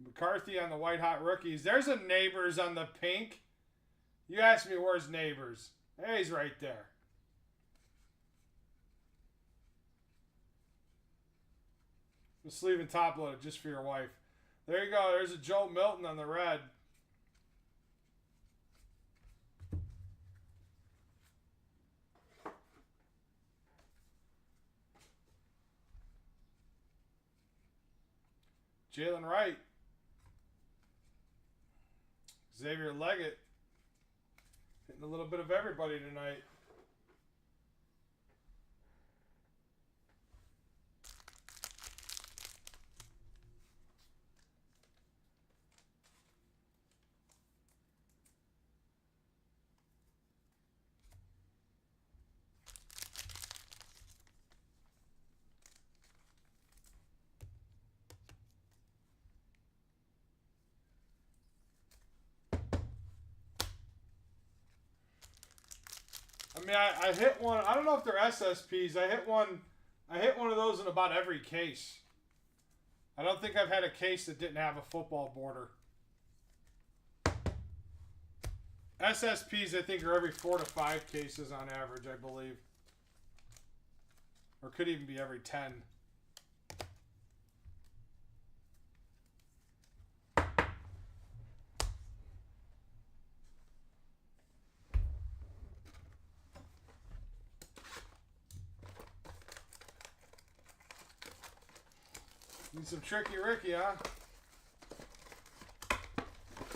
[SPEAKER 1] McCarthy on the white hot rookies. There's a Neighbors on the pink. You asked me where's Neighbors. Hey, he's right there. The sleeve and top loaded just for your wife. There you go. There's a Joe Milton on the red. Jalen Wright. Xavier Leggett. Hitting a little bit of everybody tonight. I mean, I hit one. I don't know if they're SSPs. I hit one of those in about every case. I don't think I've had a case that didn't have a football border. SSPs, I think, are every 4 to 5 cases on average, I believe. Or could even be every 10. Need some tricky Ricky, huh?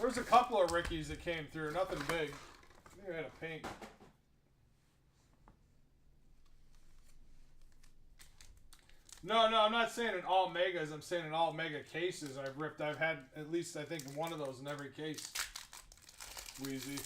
[SPEAKER 1] There's a couple of Rickies that came through. Nothing big. I think I had a pink. No, I'm not saying in all megas. I'm saying in all mega cases I've ripped. I've had at least, I think, one of those in every case. Wheezy.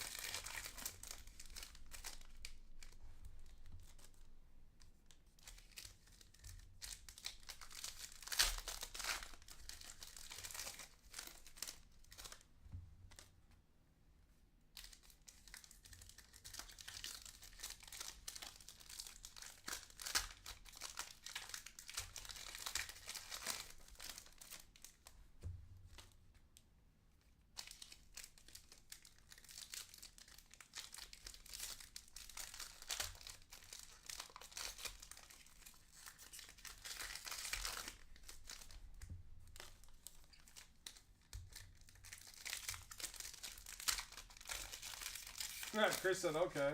[SPEAKER 1] Yeah, Chris said okay.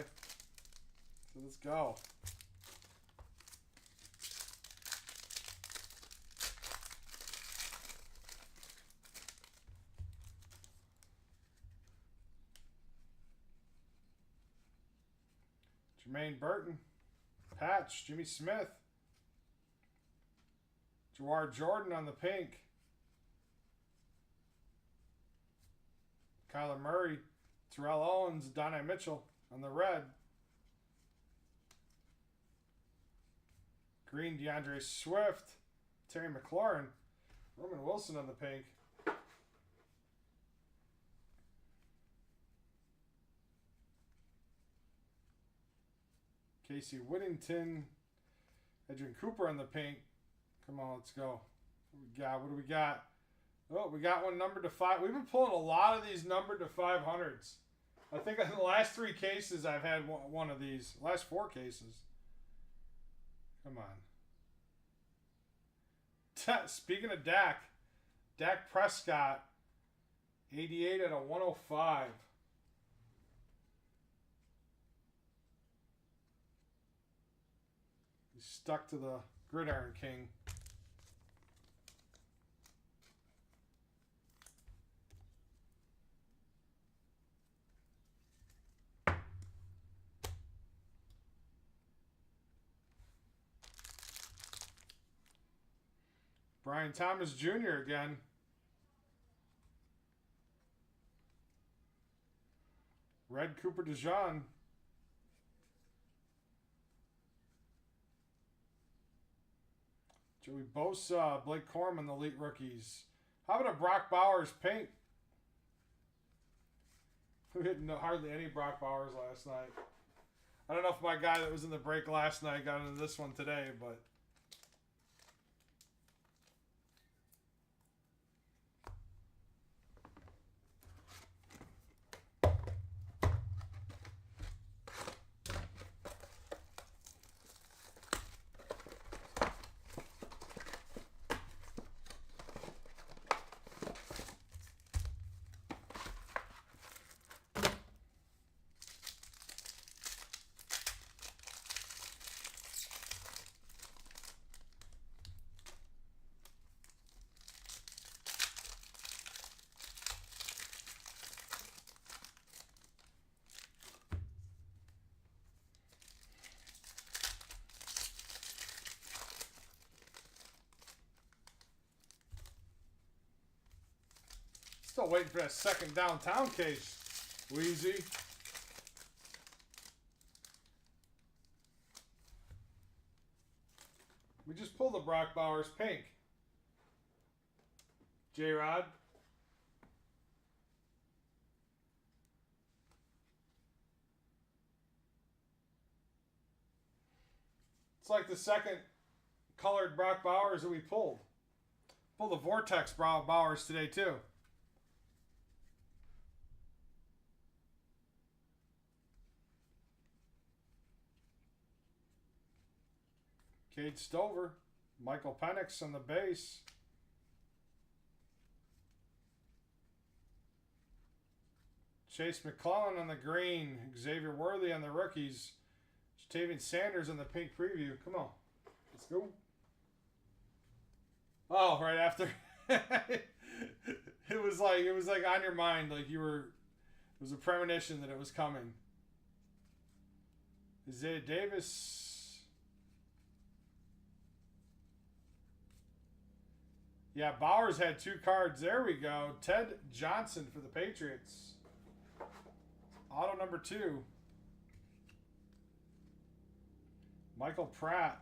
[SPEAKER 1] So let's go. Jermaine Burton. Patch. Jimmy Smith. Jawar Jordan on the pink. Kyler Murray. Terrell Owens, Donnie Mitchell on the red. Green, DeAndre Swift. Terry McLaurin. Roman Wilson on the pink. Casey Whittington. Adrian Cooper on the pink. Come on, let's go. What do we got? Oh, we got one numbered to 5. We've been pulling a lot of these numbered to 500s. I think in the last 3 cases I've had one of these. Last 4 cases. Come on. Speaking of Dak Prescott, 88 out of 105. He's stuck to the Gridiron King. Brian Thomas Jr. again. Red Cooper DeJean. Joey Bosa, Blake Corum, the elite rookies. How about a Brock Bowers pink? We hit hardly any Brock Bowers last night. I don't know if my guy that was in the break last night got into this one today, but... Still waiting for that second downtown case, Wheezy. We just pulled the Brock Bowers pink. J-Rod. It's like the second colored Brock Bowers that we pulled. Pulled the Vortex Brock Bowers today too. Cade Stover, Michael Penix on the base. Chase McClellan on the green. Xavier Worthy on the rookies. Jatavian Sanders on the pink preview. Come on. Let's go. Oh, right after. it was like on your mind, like you were. It was a premonition that it was coming. Isaiah Davis. Yeah, Bowers had 2 cards. There we go. Ted Johnson for the Patriots. Auto number 2. Michael Pratt.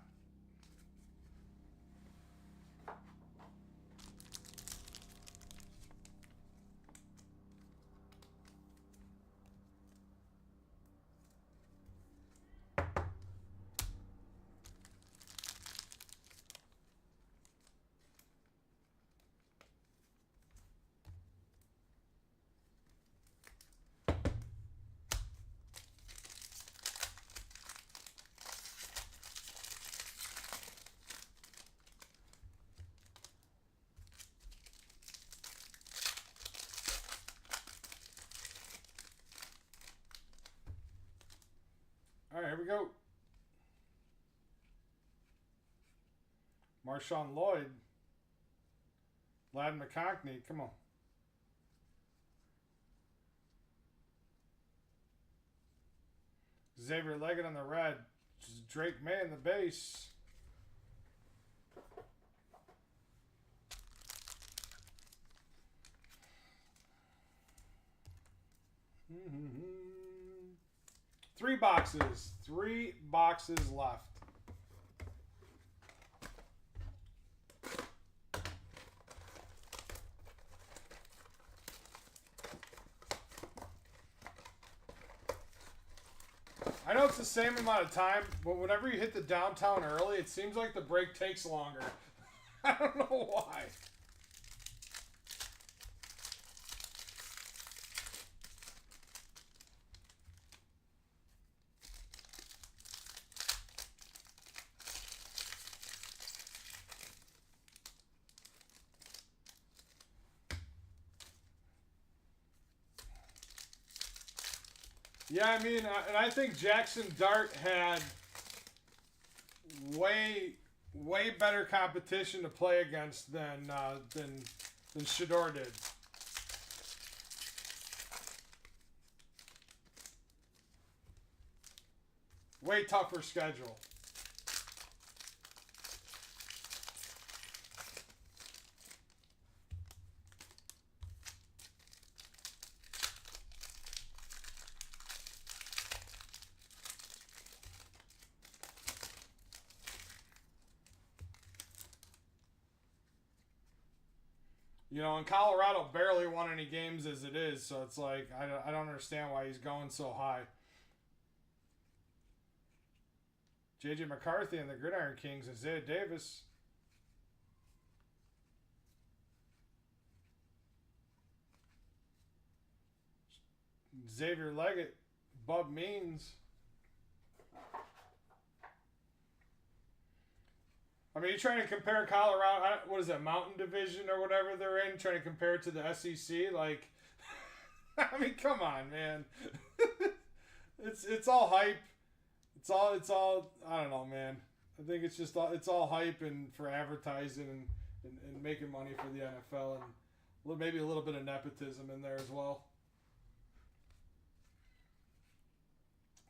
[SPEAKER 1] All right, here we go. Marshawn Lloyd. Ladd McConkey, come on. Xavier Leggett on the red. Drake May in the base. Three boxes left. I know it's the same amount of time, but whenever you hit the downtown early, it seems like the break takes longer. I don't know why. Yeah, I mean, and I think Jackson Dart had way better competition to play against than Shador did. Way tougher schedule. You know, and Colorado barely won any games as it is, so it's like, I don't understand why he's going so high. J.J. McCarthy and the Gridiron Kings, Isaiah Davis. Xavier Leggett, Bub Means. I mean, you're trying to compare Colorado, what is that, Mountain Division or whatever they're in, trying to compare it to the SEC? Like, I mean, come on, man. It's all hype. It's all, I don't know, man. I think it's all hype and for advertising and making money for the NFL and maybe a little bit of nepotism in there as well.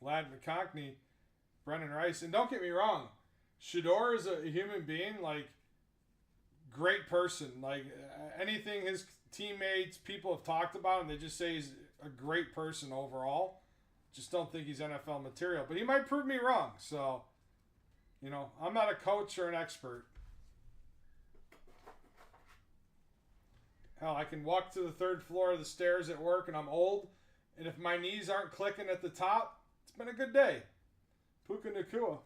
[SPEAKER 1] Ladd McConkey, Brendan Rice, and don't get me wrong, Shador is a human being, like, great person. Like, anything his teammates, people have talked about him, they just say he's a great person overall. Just don't think he's NFL material. But he might prove me wrong. So, you know, I'm not a coach or an expert. Hell, I can walk to the 3rd floor of the stairs at work and I'm old. And if my knees aren't clicking at the top, it's been a good day. Puka Nacua.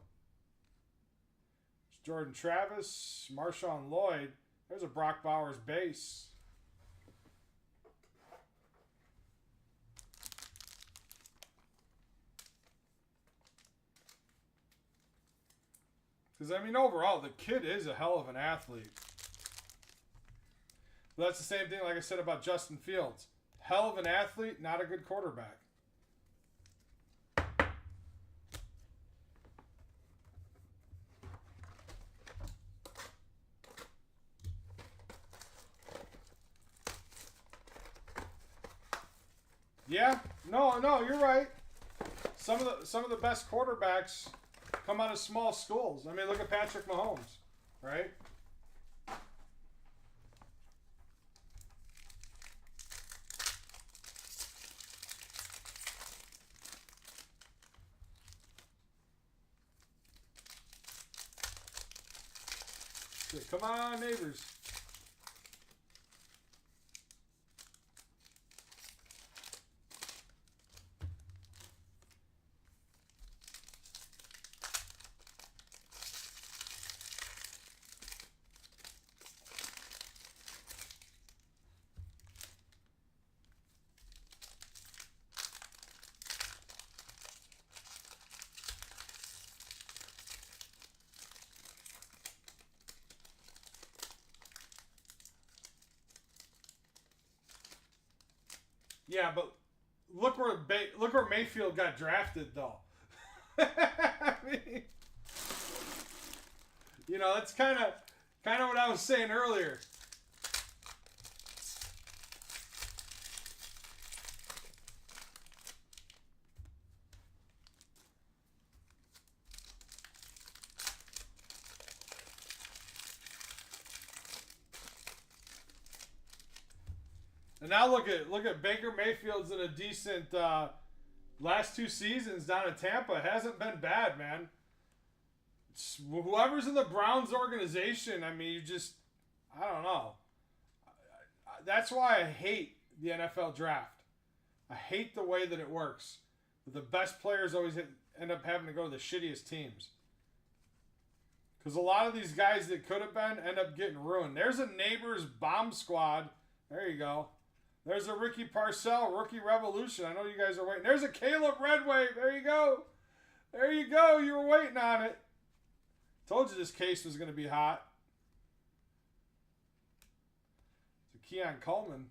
[SPEAKER 1] Jordan Travis, Marshawn Lloyd. There's a Brock Bowers base. Because, I mean, overall, the kid is a hell of an athlete. But that's the same thing like I said about Justin Fields. Hell of an athlete, not a good quarterback. Yeah, no, you're right. Some of the best quarterbacks come out of small schools. I mean, look at Patrick Mahomes, right? Okay, come on, neighbors. Yeah, but look where Mayfield got drafted, though. I mean, you know, that's kind of what I was saying earlier. And now look at Baker Mayfield's in a decent last 2 seasons down in Tampa. It hasn't been bad, man. Whoever's in the Browns organization, I mean, I don't know. That's why I hate the NFL draft. I hate the way that it works. The best players always end up having to go to the shittiest teams. Because a lot of these guys that could have been end up getting ruined. There's a Neighbors bomb squad. There you go. There's a Ricky Parcell, Rookie Revolution. I know you guys are waiting. There's a Caleb Redway. There you go. There you go. You were waiting on it. Told you this case was going to be hot. It's a Keon Coleman.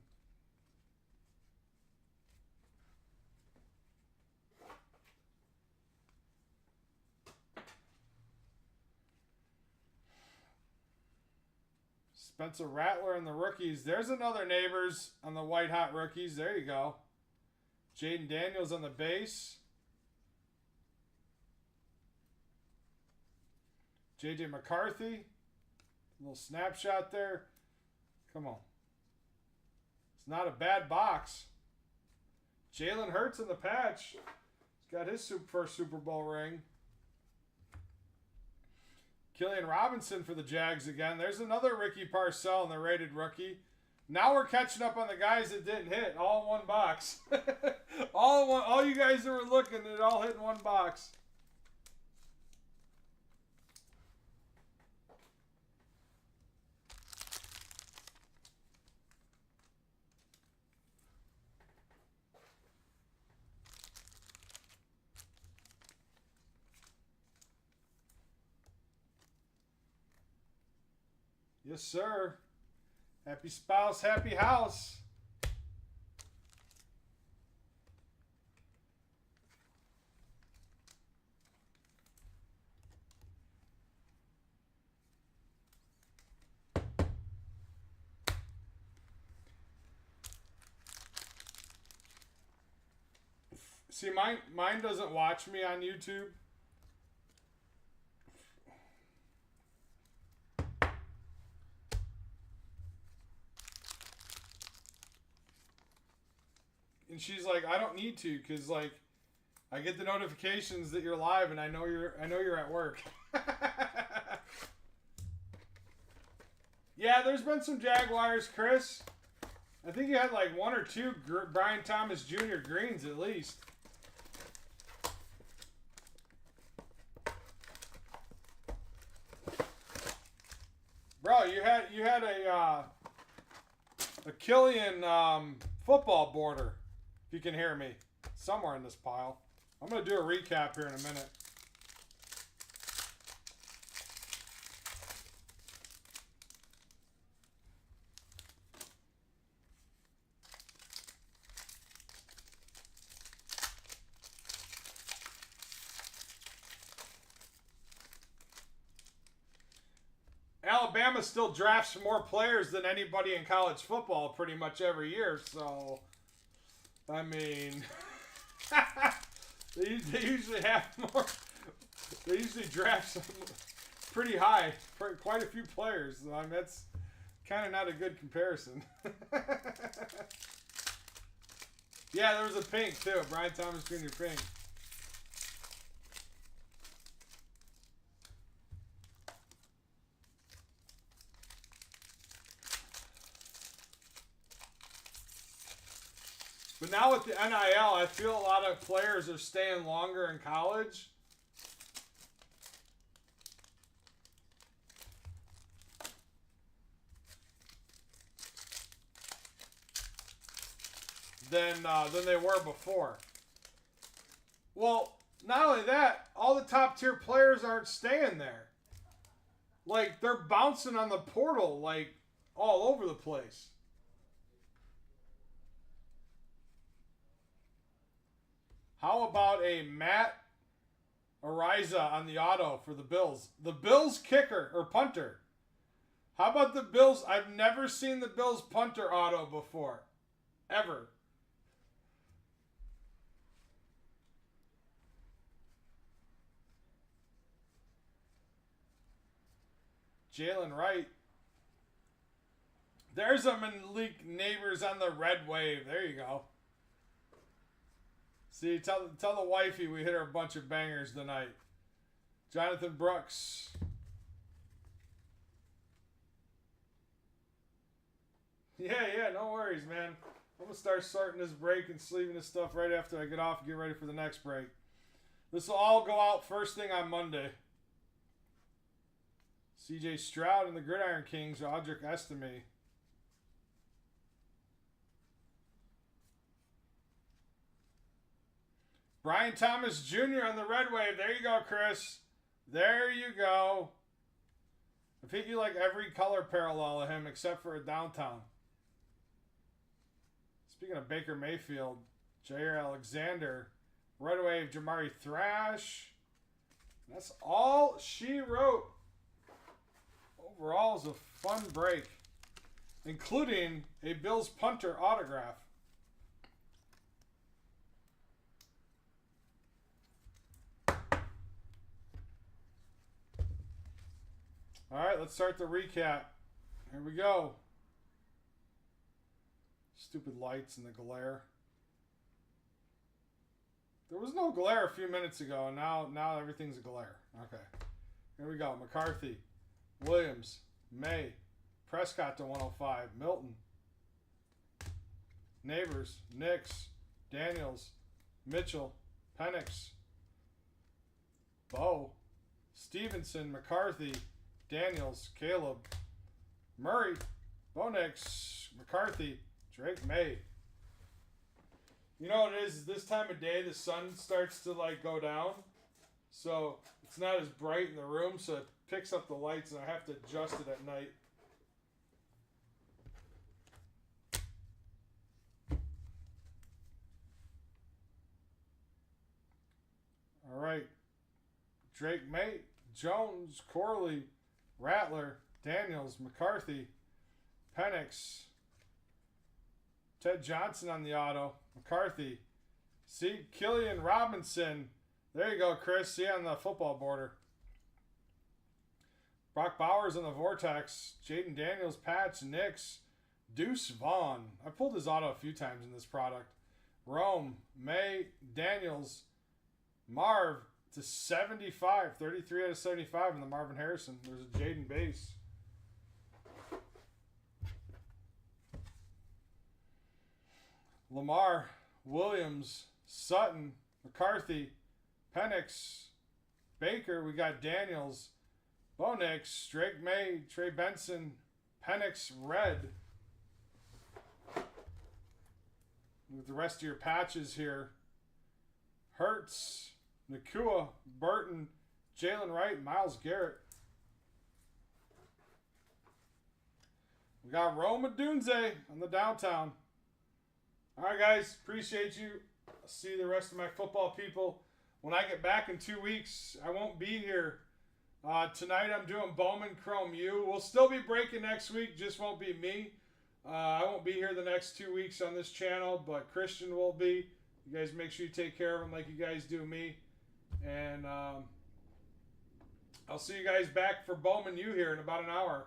[SPEAKER 1] Spencer Rattler and the rookies. There's another Neighbors on the white hot rookies. There you go. Jaden Daniels on the base. J.J. McCarthy. A little snapshot there. Come on. It's not a bad box. Jalen Hurts in the patch. He's got his first Super Bowl ring. Killian Robinson for the Jags again. There's another Ricky Parcell in the rated rookie. Now we're catching up on the guys that didn't hit. All in one box. all you guys that were looking, it all hit in one box. Yes, sir. Happy spouse, happy house. See, mine doesn't watch me on YouTube. And she's like, I don't need to, because like I get the notifications that you're live, and I know you're at work. Yeah, there's been some Jaguars, Chris. I think you had like 1 or 2 Brian Thomas Jr. greens at least. Bro, you had a Killian football border. If you can hear me, somewhere in this pile. I'm gonna do a recap here in a minute. Alabama still drafts more players than anybody in college football pretty much every year. So, I mean, they usually have more. They usually draft some pretty high, quite a few players. I mean, that's kind of not a good comparison. Yeah, there was a pink too. Brian Thomas Jr. pink. But now with the NIL, I feel a lot of players are staying longer in college. Than they were before. Well, not only that, all the top tier players aren't staying there. Like, they're bouncing on the portal, like, all over the place. How about a Matt Ariza on the auto for the Bills? The Bills kicker or punter. How about the Bills? I've never seen the Bills punter auto before. Ever. Jalen Wright. There's a Malik Neighbors on the red wave. There you go. See, tell the wifey we hit her a bunch of bangers tonight. Jonathan Brooks. Yeah, no worries, man. I'm going to start sorting this break and sleeving this stuff right after I get off and get ready for the next break. This will all go out first thing on Monday. CJ Stroud and the Gridiron Kings, Audric Estime. Brian Thomas Jr. on the red wave. There you go, Chris. There you go. I think you like every color parallel of him except for a downtown. Speaking of Baker Mayfield, Jair Alexander, red wave, Jamari Thrash. That's all she wrote. Overall, is a fun break, including a Bills punter autograph. All right, let's start the recap. Here we go. Stupid lights and the glare. There was no glare a few minutes ago, and now everything's a glare. Okay. Here we go. McCarthy, Williams, May, Prescott to 105, Milton, Neighbors, Nix, Daniels, Mitchell, Penix, Bo, Stevenson, McCarthy, Daniels, Caleb, Murray, Bonix, McCarthy, Drake May. You know what it is this time of day the sun starts to like go down. So it's not as bright in the room, so it picks up the lights and I have to adjust it at night. All right. Drake May, Jones, Corley, Rattler, Daniels, McCarthy, Penix, Ted Johnson on the auto, McCarthy, see Killian Robinson. There you go, Chris. See on the football border. Brock Bowers on the Vortex, Jaden Daniels, patch, Nix, Deuce Vaughn. I pulled his auto a few times in this product. Rome, May, Daniels, Marv to 75, 33 out of 75 in the Marvin Harrison. There's a Jaden base. Lamar, Williams, Sutton, McCarthy, Penix, Baker. We got Daniels, Bonix, Drake May, Trey Benson, Penix Red. With the rest of your patches here. Hurts, Nakua, Burton, Jalen Wright, Myles Garrett. We got Rome Odunze on the downtown. All right, guys. Appreciate you. I'll see the rest of my football people. When I get back in 2 weeks, I won't be here. Tonight I'm doing Bowman Chrome U. We'll still be breaking next week. Just won't be me. I won't be here the next 2 weeks on this channel, but Christian will be. You guys make sure you take care of him like you guys do me. And I'll see you guys back for Bowman U here in about an hour.